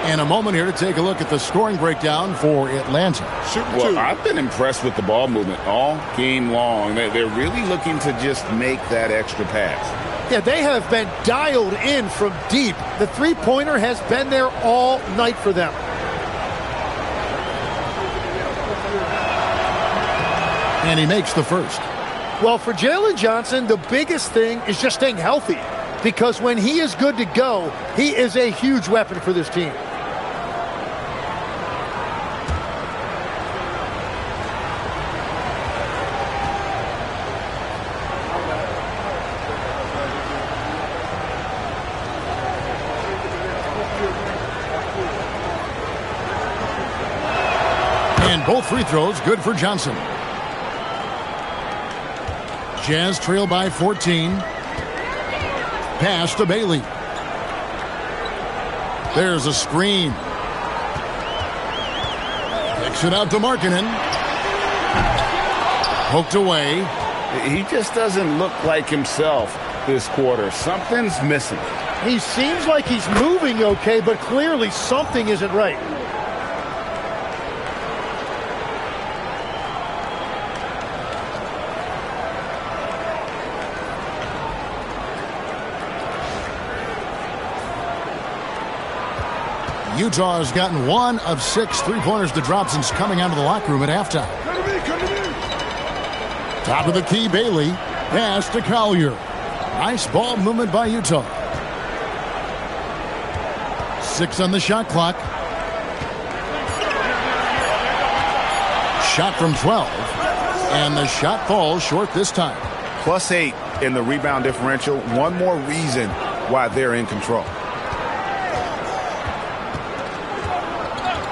Speaker 1: And a moment here to take a look at the scoring breakdown for Atlanta.
Speaker 2: Well, I've been impressed with the ball movement all game long. They're really looking to just make that extra pass.
Speaker 4: Yeah, they have been dialed in from deep. The three-pointer has been there all night for them.
Speaker 1: And he makes the first.
Speaker 4: Well, for Jalen Johnson, the biggest thing is just staying healthy. Because when he is good to go, he is a huge weapon for this team.
Speaker 1: And both free throws good for Johnson. Jazz trail by 14. Pass to Bailey. There's a screen. Kicks it out to Markkanen. Poked away.
Speaker 2: He just doesn't look like himself this quarter. Something's missing.
Speaker 4: He seems like he's moving okay, but clearly something isn't right.
Speaker 1: Utah has gotten 1 of 6 3-pointers to drop since coming out of the locker room at halftime. Top of the key, Bailey. Pass to Collier. Nice ball movement by Utah. 6 on the shot clock. Shot from 12. And the shot falls short this time.
Speaker 2: +8 in the rebound differential. One more reason why they're in control.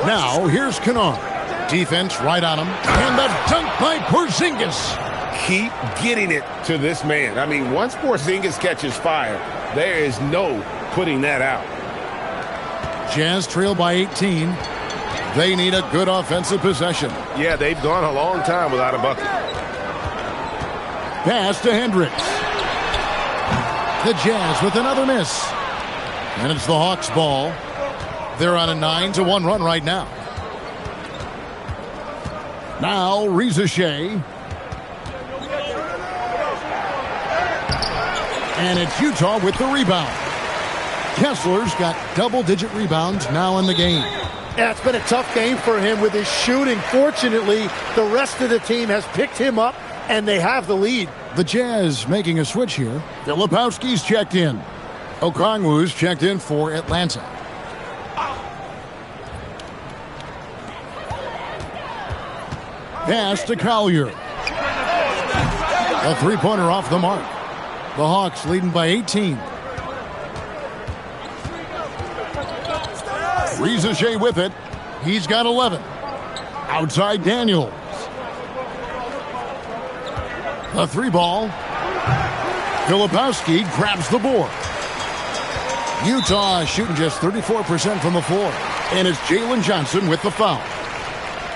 Speaker 1: Now, here's Kennard. Defense right on him. And the dunk by Porzingis.
Speaker 6: Keep getting it to this man. I mean, once Porzingis catches fire, there is no putting that out.
Speaker 1: Jazz trail by 18. They need a good offensive possession.
Speaker 6: Yeah, they've gone a long time without a bucket.
Speaker 1: Pass to Hendricks. The Jazz with another miss. And it's the Hawks' ball. They're on a 9-1 run right now. Now, Rizachet. And it's Utah with the rebound. Kessler's got double-digit rebounds now in the game.
Speaker 4: Yeah, it's been a tough game for him with his shooting. Fortunately, the rest of the team has picked him up, and they have the lead.
Speaker 1: The Jazz making a switch here. Filipowski's checked in. Okongwu's checked in for Atlanta. Pass to Collier. A three-pointer off the mark. The Hawks leading by 18. Rizachet with it. He's got 11. Outside Daniels. A 3-ball. Filipowski grabs the board. Utah shooting just 34% from the floor. And it's Jalen Johnson with the foul.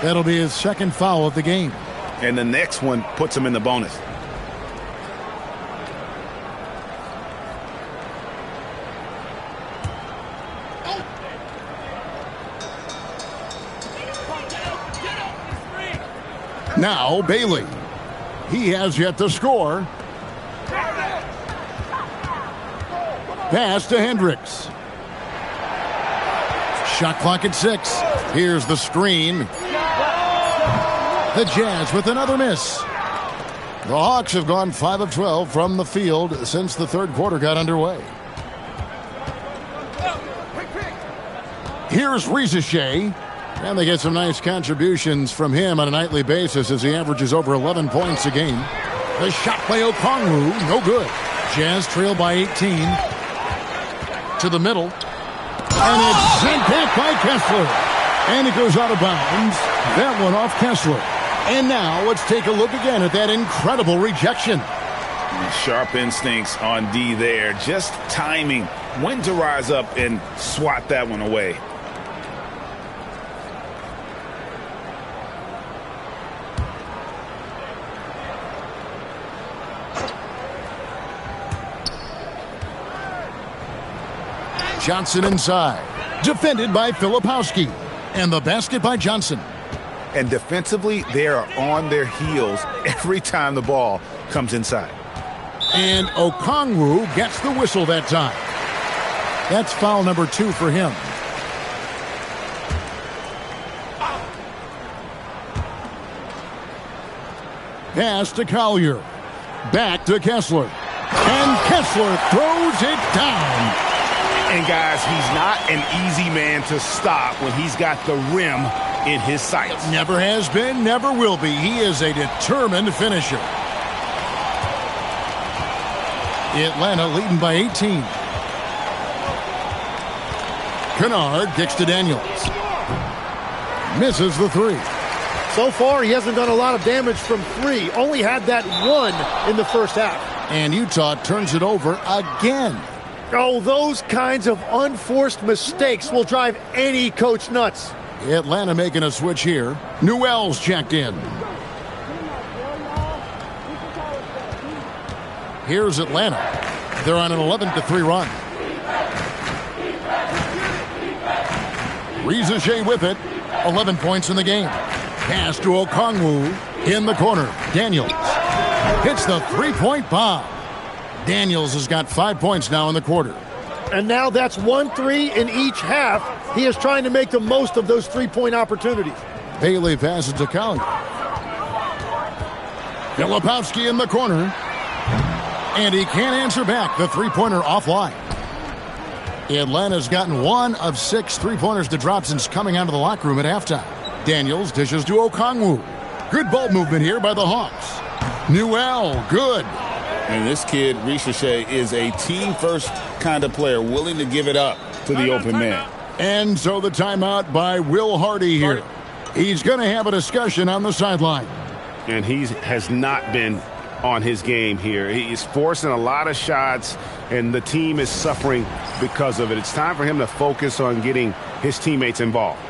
Speaker 1: That'll be his second foul of the game.
Speaker 2: And the next one puts him in the bonus.
Speaker 1: Now Bailey. He has yet to score. Pass to Hendricks. Shot clock at 6. Here's the screen. The Jazz with another miss. The Hawks have gone 5 of 12 from the field since the third quarter got underway. Here's Rizachet. And they get some nice contributions from him on a nightly basis as he averages over 11 points a game. The shot by Okongwu, no good. Jazz trail by 18. To the middle. And it's sent back by Kessler. And it goes out of bounds. That one off Kessler. And now let's take a look again at that incredible rejection.
Speaker 2: Sharp instincts on D there. Just timing when to rise up and swat that one away.
Speaker 1: Johnson inside. Defended by Filipowski. And the basket by Johnson.
Speaker 2: And defensively, they are on their heels every time the ball comes inside.
Speaker 1: And Okongwu gets the whistle that time. That's foul number 2 for him. Pass to Collier. Back to Kessler. And Kessler throws it down.
Speaker 2: And guys, he's not an easy man to stop when he's got the rim in his sights.
Speaker 1: Never has been, never will be. He is a determined finisher. Atlanta leading by 18. Kennard kicks to Daniels. Misses the 3.
Speaker 4: So far, he hasn't done a lot of damage from 3. Only had that 1 in the first half.
Speaker 1: And Utah turns it over again.
Speaker 4: Oh, those kinds of unforced mistakes will drive any coach nuts.
Speaker 1: Atlanta making a switch here. Newell's checked in. Here's Atlanta. They're on an 11-3 run. Rizachet with it. 11 points in the game. Pass to Okongwu in the corner. Daniels hits the three-point bomb. Daniels has got 5 points now in the quarter.
Speaker 4: And now that's 1-3 in each half. He is trying to make the most of those three-point opportunities.
Speaker 1: Bailey passes to Collier. Filipowski in the corner. And he can't answer back. The three-pointer offline. Atlanta's gotten 1 of 6 three-pointers to drop since coming out of the locker room at halftime. Daniels dishes to Okongwu. Good ball movement here by the Hawks. Newell, good.
Speaker 2: And this kid, Rizachet, is a team-first kind of player, willing to give it up to the open man.
Speaker 1: And so the timeout by Will Hardy here. He's going to have a discussion on the sideline.
Speaker 6: And he has not been on his game here. He's forcing a lot of shots, and the team is suffering because of it. It's time for him to focus on getting his teammates involved.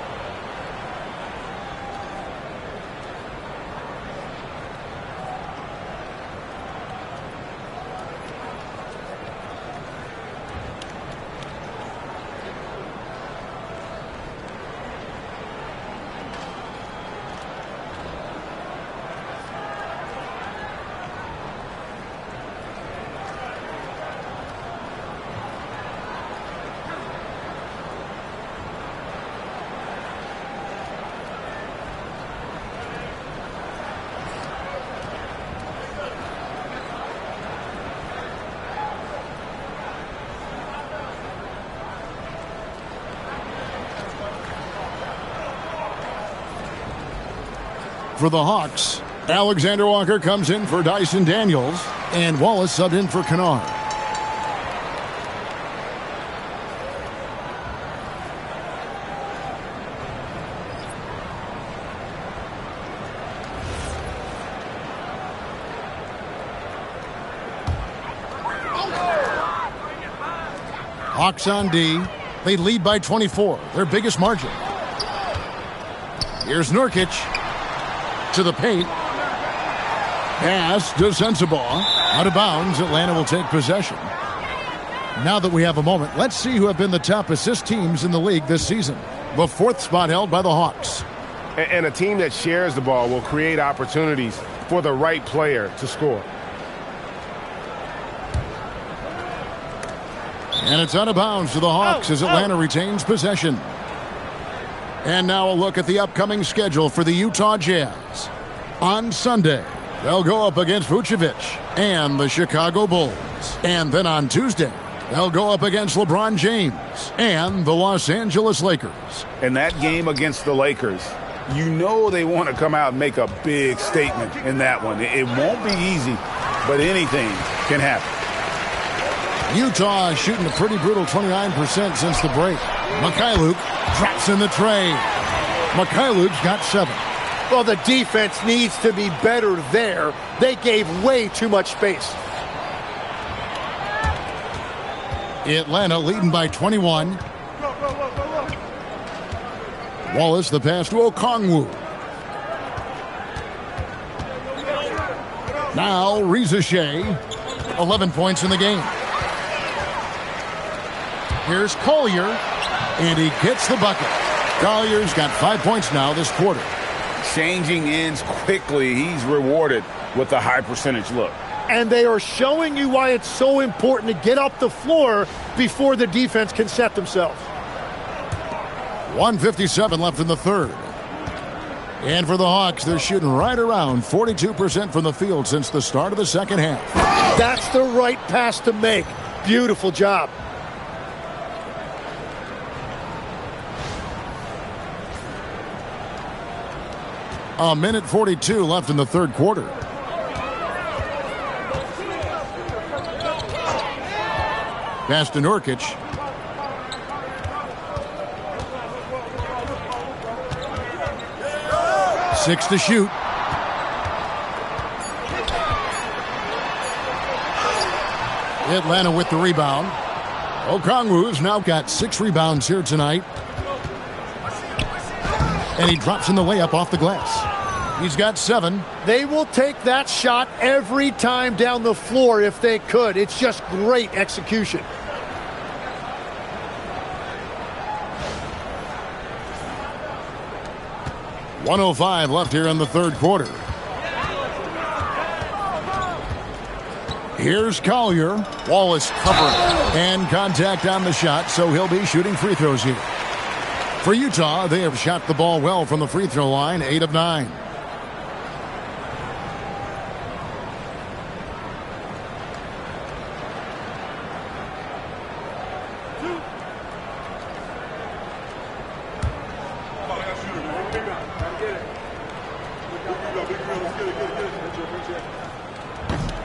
Speaker 1: For the Hawks, Alexander Walker comes in for Dyson Daniels, and Wallace subbed in for Kennard. Hawks on D. They lead by 24, their biggest margin. Here's Nurkic. To the paint. Pass to Sensabaugh. Out of bounds. Atlanta will take possession. Now that we have a moment, let's see who have been the top assist teams in the league this season. The 4th spot held by the Hawks.
Speaker 6: And a team that shares the ball will create opportunities for the right player to score.
Speaker 1: And it's out of bounds to the Hawks as Atlanta retains possession. And now a look at the upcoming schedule for the Utah Jazz. On Sunday, they'll go up against Vucevic and the Chicago Bulls. And then on Tuesday, they'll go up against LeBron James and the Los Angeles Lakers.
Speaker 2: And that game against the Lakers, you know they want to come out and make a big statement in that one. It won't be easy, but anything can happen.
Speaker 1: Utah is shooting a pretty brutal 29% since the break. Mikhailuk drops in the tray. Mikhailuk's got 7.
Speaker 4: Well, the defense needs to be better there. They gave way too much space.
Speaker 1: Atlanta leading by 21. Wallace the pass to Okongwu. Now Rizachet, 11 points in the game. Here's Collier, and he gets the bucket. Collier's got 5 points now this quarter.
Speaker 2: Changing ends quickly. He's rewarded with a high percentage look.
Speaker 4: And they are showing you why it's so important to get up the floor before the defense can set themselves.
Speaker 1: 1:57 left in the third. And for the Hawks, they're shooting right around 42% from the field since the start of the second half.
Speaker 4: That's the right pass to make. Beautiful job.
Speaker 1: A minute 42 left in the third quarter. Pass to Nurkic. Six to shoot. Atlanta with the rebound. Okongwu's now got 6 rebounds here tonight. And he drops in the layup off the glass. He's got 7.
Speaker 4: They will take that shot every time down the floor if they could. It's just great execution.
Speaker 1: .105 left here in the third quarter. Here's Collier. Wallace covering. And contact on the shot, so he'll be shooting free throws here. For Utah, they have shot the ball well from the free throw line, 8 of 9.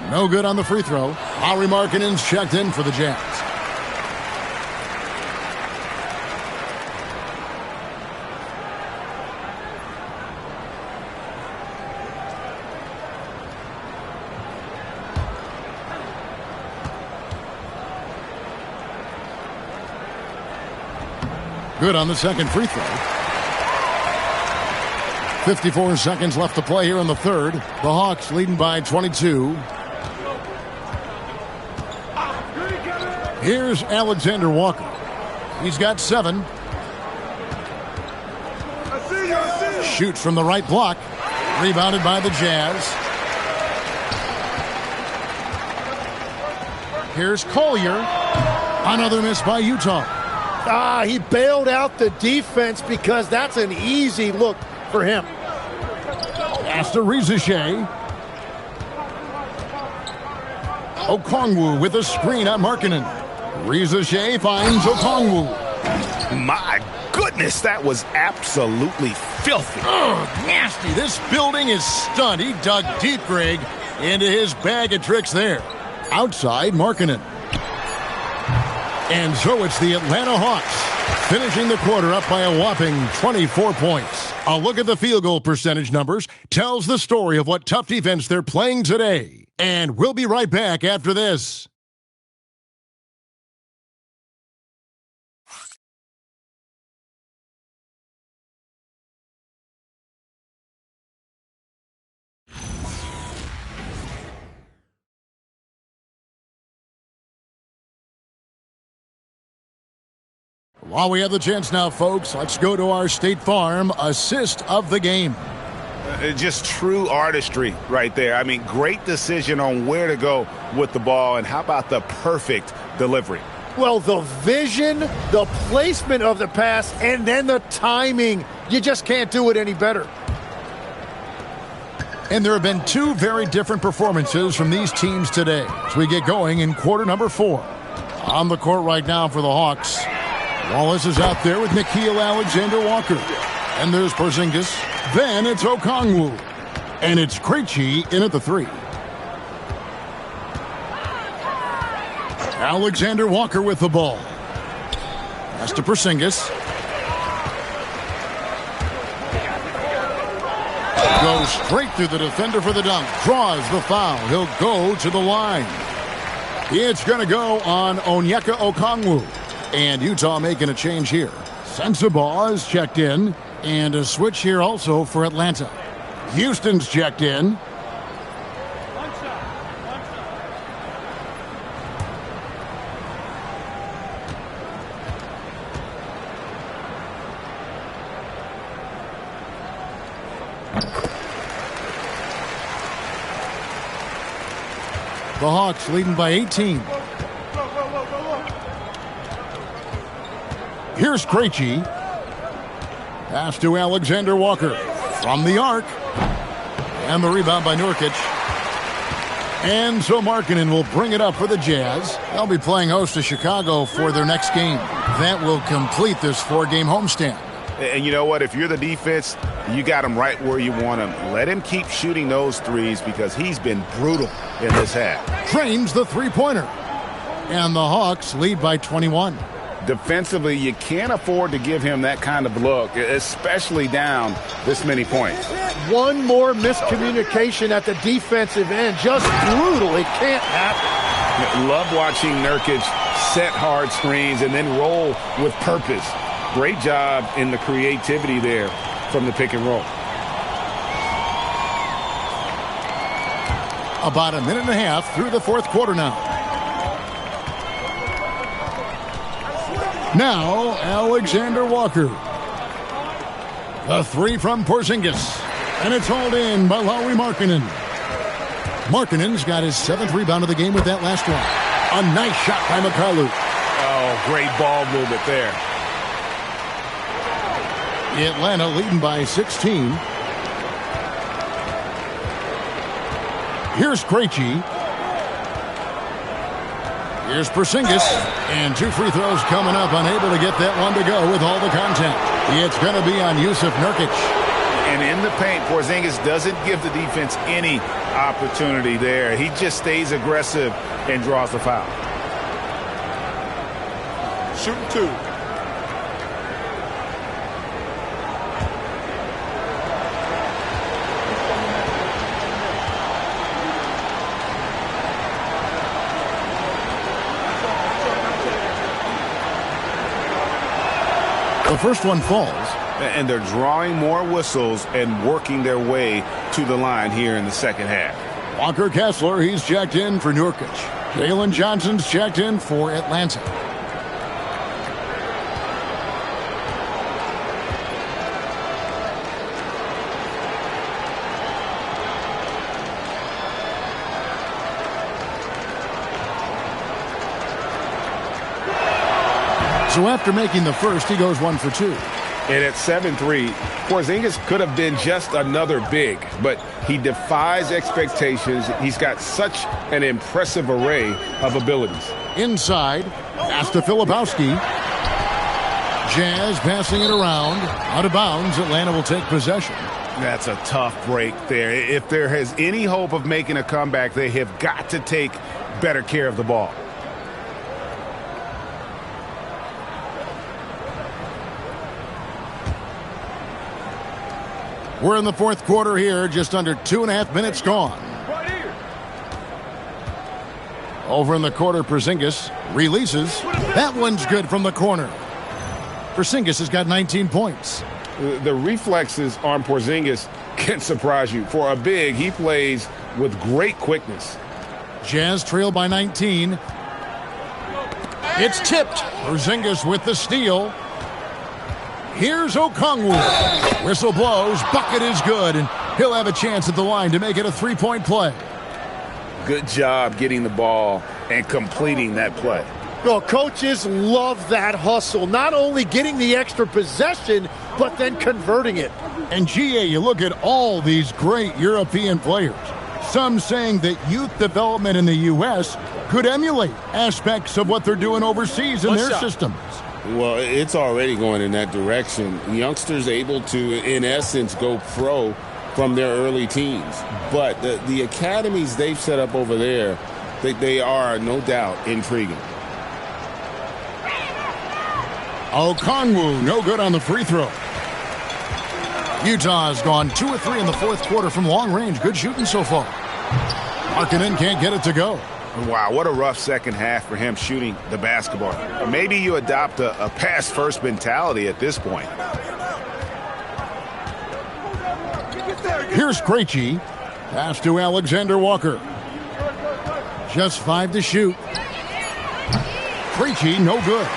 Speaker 1: No good on the free throw. Lauri Markkanen's checked in for the Jazz. Good on the second free throw. 54 seconds left to play here in the third. The Hawks leading by 22. Here's Alexander Walker. He's got 7. Shoots from the right block. Rebounded by the Jazz. Here's Collier. Another miss by Utah.
Speaker 4: He bailed out the defense because that's an easy look for him.
Speaker 1: Pass to Rizeshe. Okongwu with a screen on Markkanen. Rizeshe finds Okongwu.
Speaker 2: My goodness, that was absolutely filthy.
Speaker 1: Nasty. This building is stunned. He dug deep, Greg, into his bag of tricks there. Outside, Markkanen. And so it's the Atlanta Hawks finishing the quarter up by a whopping 24 points. A look at the field goal percentage numbers tells the story of what tough defense they're playing today. And we'll be right back after this. While we have the chance now, folks, let's go to our State Farm assist of the game.
Speaker 2: Just true artistry right there. I mean, great decision on where to go with the ball, and how about the perfect delivery?
Speaker 4: Well, the vision, the placement of the pass, and then the timing. You just can't do it any better.
Speaker 1: And there have been 2 very different performances from these teams today as we get going in quarter number 4. On the court right now for the Hawks, Wallace is out there with Nickeil Alexander-Walker. And there's Porzingis. Then it's Okongwu. And it's Krejci in at the 3. Alexander-Walker with the ball. Pass to Porzingis. Goes straight through the defender for the dunk. Draws the foul. He'll go to the line. It's going to go on Onyeka Okongwu. And Utah making a change here. Sensabaugh is checked in. And a switch here also for Atlanta. Houston's checked in. The Hawks leading by 18. Here's Krejci. Pass to Alexander Walker from the arc. And the rebound by Nurkic. And so Markkanen will bring it up for the Jazz. They'll be playing host to Chicago for their next game. That will complete this 4-game homestand.
Speaker 2: And you know what? If you're the defense, you got him right where you want him. Let him keep shooting those threes because he's been brutal in this half.
Speaker 1: Trains the three-pointer. And the Hawks lead by 21.
Speaker 2: Defensively, you can't afford to give him that kind of look, especially down this many points.
Speaker 4: One more miscommunication at the defensive end. Just brutal. It can't happen.
Speaker 2: Love watching Nurkic set hard screens and then roll with purpose. Great job in the creativity there
Speaker 6: from the pick and roll.
Speaker 1: About a minute and a half through the fourth quarter now. Now, Alexander Walker. The three from Porzingis. And it's hauled in by Lauri Markkanen. Markkanen's got his 7th rebound of the game with that last one. A nice shot by McCallum.
Speaker 6: Oh, great ball movement there.
Speaker 1: Atlanta leading by 16. Here's Krejci. Here's Porzingis. And 2 free throws coming up. Unable to get that one to go with all the contact. It's going to be on Yusuf Nurkic.
Speaker 2: And in the paint, Porzingis doesn't give the defense any opportunity there. He just stays aggressive and draws the foul.
Speaker 9: Shooting 2.
Speaker 1: The first one falls.
Speaker 2: And they're drawing more whistles and working their way to the line here in the second half.
Speaker 1: Walker Kessler, he's checked in for Nurkic. Jalen Johnson's checked in for Atlanta. So after making the first, he goes 1 for 2.
Speaker 6: And at 7-3, Porzingis could have been just another big, but he defies expectations. He's got such an impressive array of abilities.
Speaker 1: Inside, pass to Filipowski. Jazz passing it around. Out of bounds, Atlanta will take possession.
Speaker 2: That's a tough break there. If there has any hope of making a comeback, they have got to take better care of the ball.
Speaker 1: We're in the fourth quarter here, just under 2.5 minutes gone. Over in the quarter, Porzingis releases. That one's good from the corner. Porzingis has got 19 points.
Speaker 6: The reflexes on Porzingis can surprise you. For a big, he plays with great quickness.
Speaker 1: Jazz trail by 19. It's tipped. Porzingis with the steal. Here's Okongwu. Whistle blows. Bucket is good, and he'll have a chance at the line to make it a 3-point play.
Speaker 2: Good job getting the ball and completing that play.
Speaker 4: Well, coaches love that hustle. Not only getting the extra possession, but then converting it.
Speaker 1: And GA, you look at all these great European players. Some saying that youth development in the U.S. could emulate aspects of what they're doing overseas in their systems.
Speaker 7: Well, it's already going in that direction. Youngsters able to, in essence, go pro from their early teens. But the academies they've set up over there, they are, no doubt, intriguing.
Speaker 1: Okongwu, no good on the free throw. Utah's gone 2 of 3 in the fourth quarter from long range. Good shooting so far. Markkanen can't get it to go.
Speaker 2: Wow, what a rough second half for him shooting the basketball. Maybe you adopt a pass-first mentality at this point.
Speaker 1: Here's Krejci. Pass to Alexander Walker. Just 5 to shoot. Krejci, no good.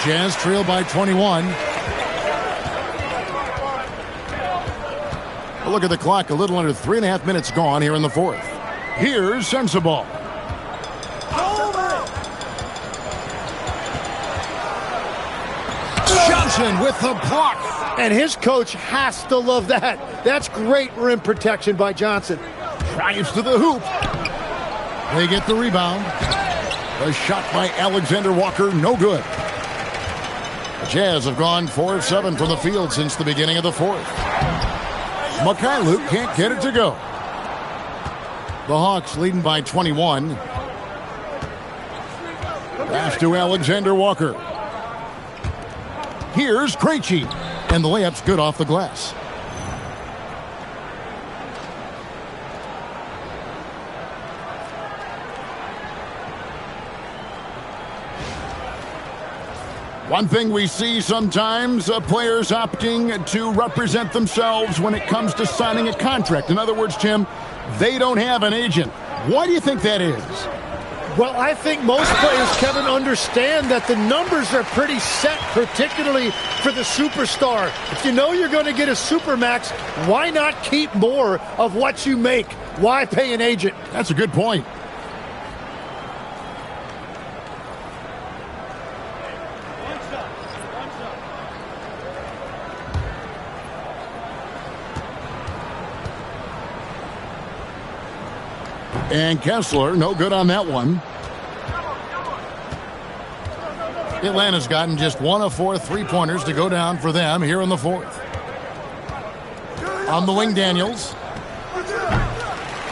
Speaker 1: Jazz trail by 21. A look at the clock, a little under 3.5 minutes gone here in the fourth. Here's Sensabaugh. Johnson with the block.
Speaker 4: And his coach has to love that. That's great rim protection by Johnson.
Speaker 1: Drives to the hoop. They get the rebound. A shot by Alexander Walker, no good. The Jazz have gone 4 of 7 from the field since the beginning of the fourth. McCallum can't get it to go. The Hawks leading by 21. Pass to Alexander Walker. Here's Krejci. And the layup's good off the glass. One thing we see sometimes, players opting to represent themselves when it comes to signing a contract. In other words, Tim, they don't have an agent. Why do you think that is?
Speaker 4: Well, I think most players, Kevin, understand that the numbers are pretty set, particularly for the superstar. If you know you're going to get a supermax, why not keep more of what you make? Why pay an agent?
Speaker 1: That's a good point. And Kessler, no good on that one. Atlanta's gotten just 1 of 4 3-pointers to go down for them here in the fourth. On the wing, Daniels.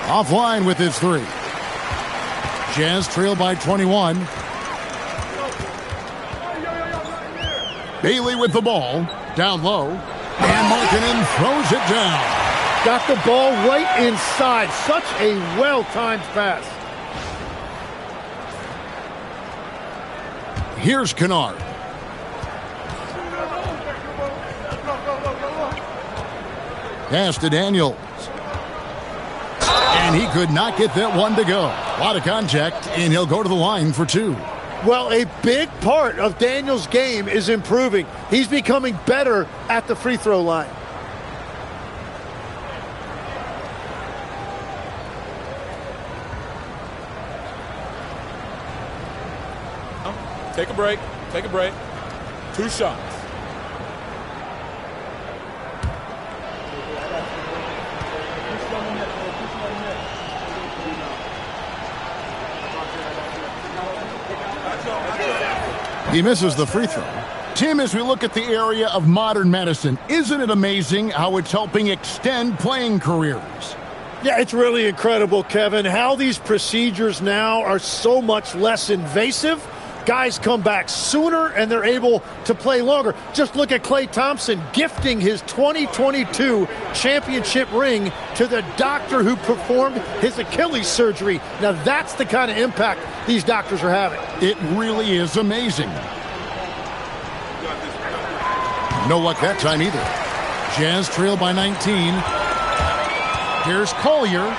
Speaker 1: Offline with his 3. Jazz trail by 21. Bailey with the ball. Down low. And Markkanen throws it down.
Speaker 4: Got the ball right inside. Such a well-timed pass.
Speaker 1: Here's Kennard. Pass to Daniels. And he could not get that one to go. A lot of contact, and he'll go to the line for 2.
Speaker 4: Well, a big part of Daniels' game is improving. He's becoming better at the free throw line.
Speaker 11: Take a break. Take a break. 2 shots.
Speaker 1: He misses the free throw. Tim, as we look at the area of modern medicine, isn't it amazing how it's helping extend playing careers?
Speaker 4: Yeah, it's really incredible, Kevin, how these procedures now are so much less invasive. Guys come back sooner and they're able to play longer. Just look at Klay Thompson gifting his 2022 championship ring to the doctor who performed his Achilles surgery. Now that's the kind of impact these doctors are having.
Speaker 1: It really is amazing. No luck that time either. Jazz trail by 19. Here's Collier.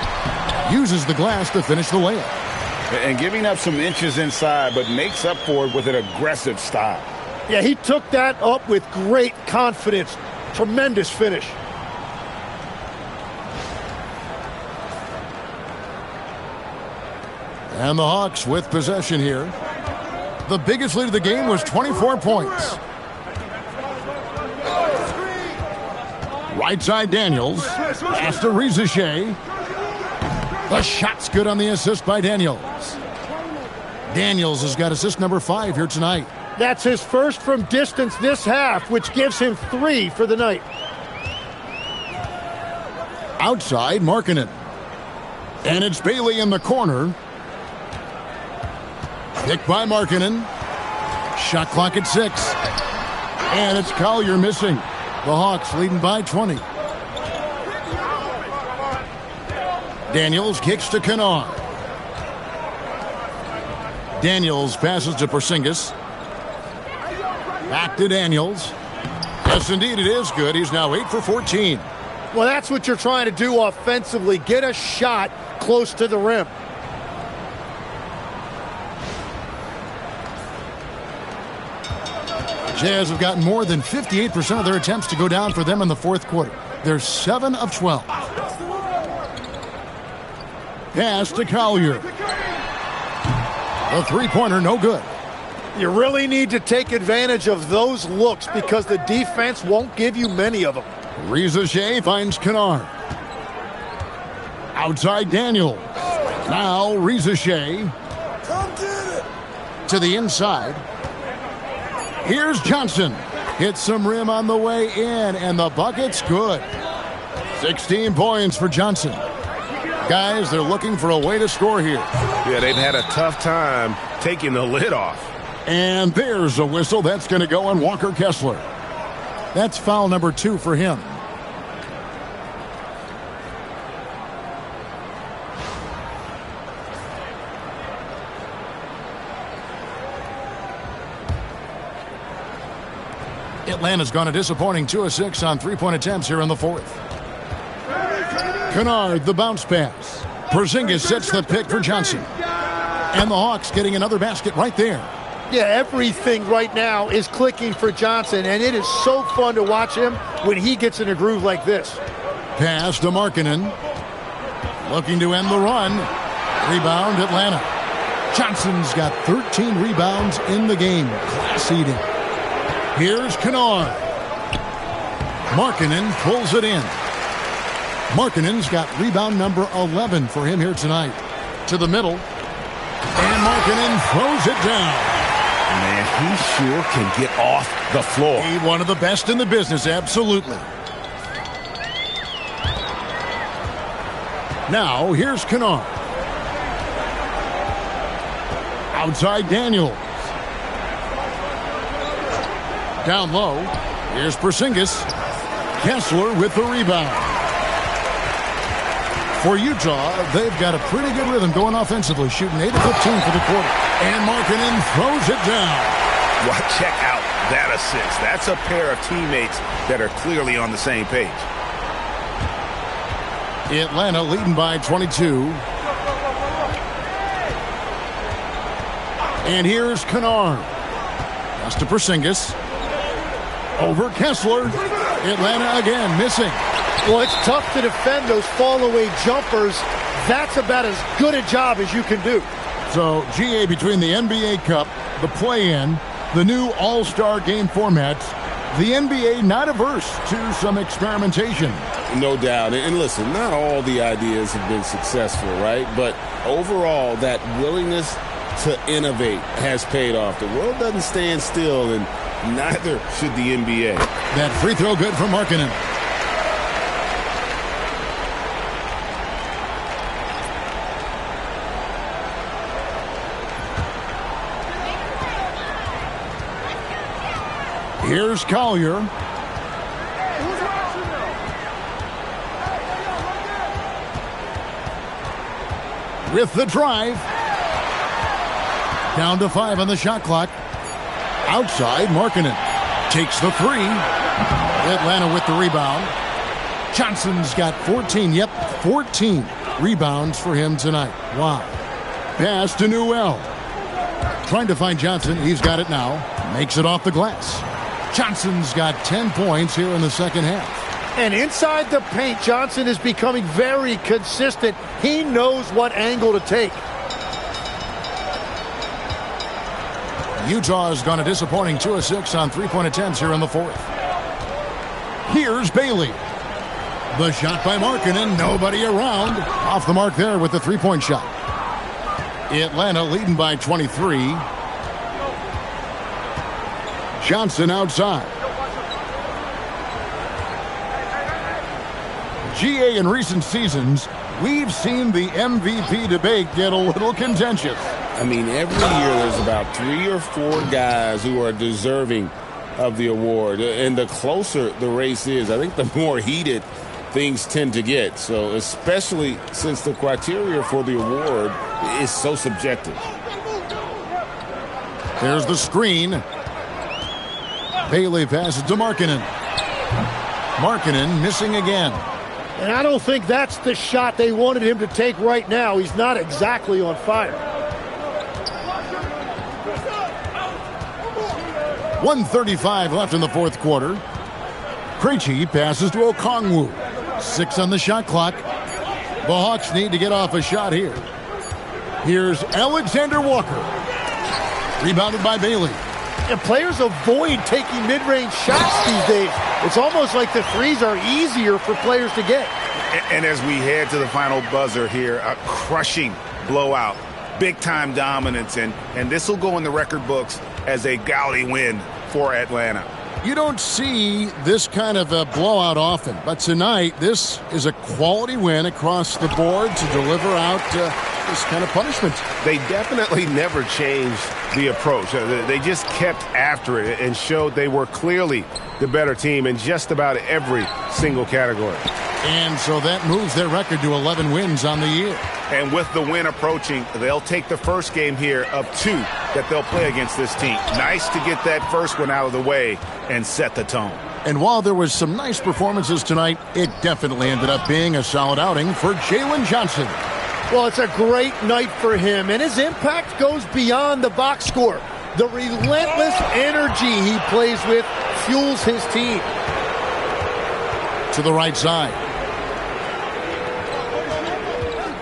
Speaker 1: Uses the glass to finish the layup.
Speaker 2: And giving up some inches inside, but makes up for it with an aggressive style.
Speaker 4: Yeah, he took that up with great confidence. Tremendous finish.
Speaker 1: And the Hawks with possession here. The biggest lead of the game was 24 points. Right side Daniels. Pass to Rizachet. The shot's good on the assist by Daniels. Daniels has got assist number 5 here tonight.
Speaker 4: That's his first from distance this half, which gives him 3 for the night.
Speaker 1: Outside, Markkanen. And it's Bailey in the corner. Picked by Markkanen. Shot clock at 6. And it's Collier missing. The Hawks leading by 20. Daniels kicks to Kennard. Daniels passes to Porzingis. Back to Daniels. Yes, indeed, it is good. He's now 8 for 14.
Speaker 4: Well, that's what you're trying to do offensively. Get a shot close to the rim.
Speaker 1: Jazz have gotten more than 58% of their attempts to go down for them in the fourth quarter. They're 7 of 12. Pass to Collier. The three-pointer, no good.
Speaker 4: You really need to take advantage of those looks because the defense won't give you many of them.
Speaker 1: Rizachet finds Kennard. Outside Daniels. Now Rizachet. To the inside. Here's Johnson. Hits some rim on the way in, and the bucket's good. 16 points for Johnson. Guys, they're looking for a way to score here.
Speaker 6: Yeah, they've had a tough time taking the lid off.
Speaker 1: And there's a whistle. That's going to go on Walker Kessler. That's foul number 2 for him. Atlanta's gone a disappointing 2 of 6 on three-point attempts here in the fourth. Kennard, the bounce pass. Porzingis sets the pick for Johnson. And the Hawks getting another basket right there.
Speaker 4: Yeah, everything right now is clicking for Johnson, and it is so fun to watch him when he gets in a groove like this.
Speaker 1: Pass to Markkanen. Looking to end the run. Rebound, Atlanta. Johnson's got 13 rebounds in the game. Class eating. Here's Kennard. Markkanen pulls it in. Markkanen's got rebound number 11 for him here tonight. To the middle. And Markkanen throws it down.
Speaker 6: Man, he sure can get off the floor.
Speaker 1: He's one of the best in the business, absolutely. Now, here's Kennard. Outside Daniels. Down low. Here's Porzingis. Kessler with the rebound. For Utah, they've got a pretty good rhythm going offensively, shooting 8 of 15 for the quarter. And Markkanen throws it down.
Speaker 2: Well, check out that assist. That's a pair of teammates that are clearly on the same page.
Speaker 1: Atlanta leading by 22. And here's Kennard. Pass to Porzingis. Over Kessler. Atlanta again missing.
Speaker 4: Well, it's tough to defend those fall-away jumpers. That's about as good a job as you can do.
Speaker 1: So, GA, between the NBA Cup, the play-in, the new All-Star game formats, the NBA not averse to some experimentation.
Speaker 7: No doubt. And listen, not all the ideas have been successful, right? But overall, that willingness to innovate has paid off. The world doesn't stand still, and neither should the NBA.
Speaker 1: That free throw good for Markkanen. Here's Collier. With the drive. Down to 5 on the shot clock. Outside, Markkanen takes the 3. Atlanta with the rebound. Johnson's got 14. Yep, 14 rebounds for him tonight. Wow. Pass to Newell. Trying to find Johnson. He's got it now. Makes it off the glass. Johnson's got 10 points here in the second half.
Speaker 4: And inside the paint, Johnson is becoming very consistent. He knows what angle to take.
Speaker 1: Utah has gone a disappointing 2 of 6 on three-point attempts here in the fourth. Here's Bailey. The shot by Markkanen. Nobody around. Off the mark there with the three-point shot. Atlanta leading by 23. Johnson outside. GA, in recent seasons, we've seen the MVP debate get a little contentious.
Speaker 7: I mean, every year there's about 3 or 4 guys who are deserving of the award. And the closer the race is, I think the more heated things tend to get. So especially since the criteria for the award is so subjective.
Speaker 1: There's the screen. Bailey passes to Markkanen. Markkanen missing again.
Speaker 4: And I don't think that's the shot they wanted him to take right now. He's not exactly on fire.
Speaker 1: 1:35 left in the fourth quarter. Krejci passes to Okongwu. 6 on the shot clock. The Hawks need to get off a shot here. Here's Alexander Walker. Rebounded by Bailey.
Speaker 4: And players avoid taking mid-range shots these days. It's almost like the threes are easier for players to get.
Speaker 2: And as we head to the final buzzer here, a crushing blowout, big-time dominance, and this will go in the record books as a gaudy win for Atlanta.
Speaker 1: You don't see this kind of a blowout often, but tonight this is a quality win across the board to deliver out this kind of punishment.
Speaker 6: They definitely never changed the approach. They just kept after it and showed they were clearly the better team in just about every single category.
Speaker 1: And so that moves their record to 11 wins on the year.
Speaker 2: And with the win approaching, they'll take the first game here of 2 that they'll play against this team. Nice to get that first one out of the way and set the tone.
Speaker 1: And while there was some nice performances tonight, it definitely ended up being a solid outing for Jalen Johnson.
Speaker 4: Well, it's a great night for him, and his impact goes beyond the box score. The relentless energy he plays with fuels his team.
Speaker 1: To the right side.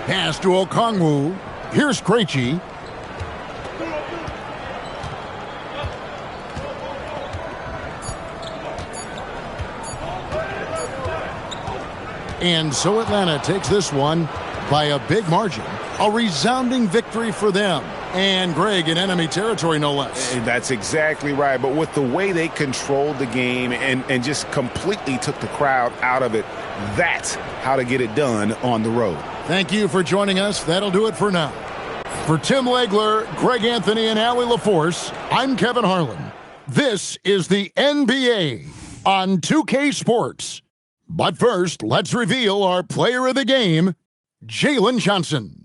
Speaker 1: Pass to Okongwu. Here's Krejci. And so Atlanta takes this one by a big margin. A resounding victory for them. And Greg in enemy territory, no less.
Speaker 2: That's exactly right. But with the way they controlled the game and just completely took the crowd out of it, that's how to get it done on the road.
Speaker 1: Thank you for joining us. That'll do it for now. For Tim Legler, Greg Anthony, and Allie LaForce, I'm Kevin Harlan. This is the NBA on 2K Sports. But first, let's reveal our player of the game, Jalen Johnson.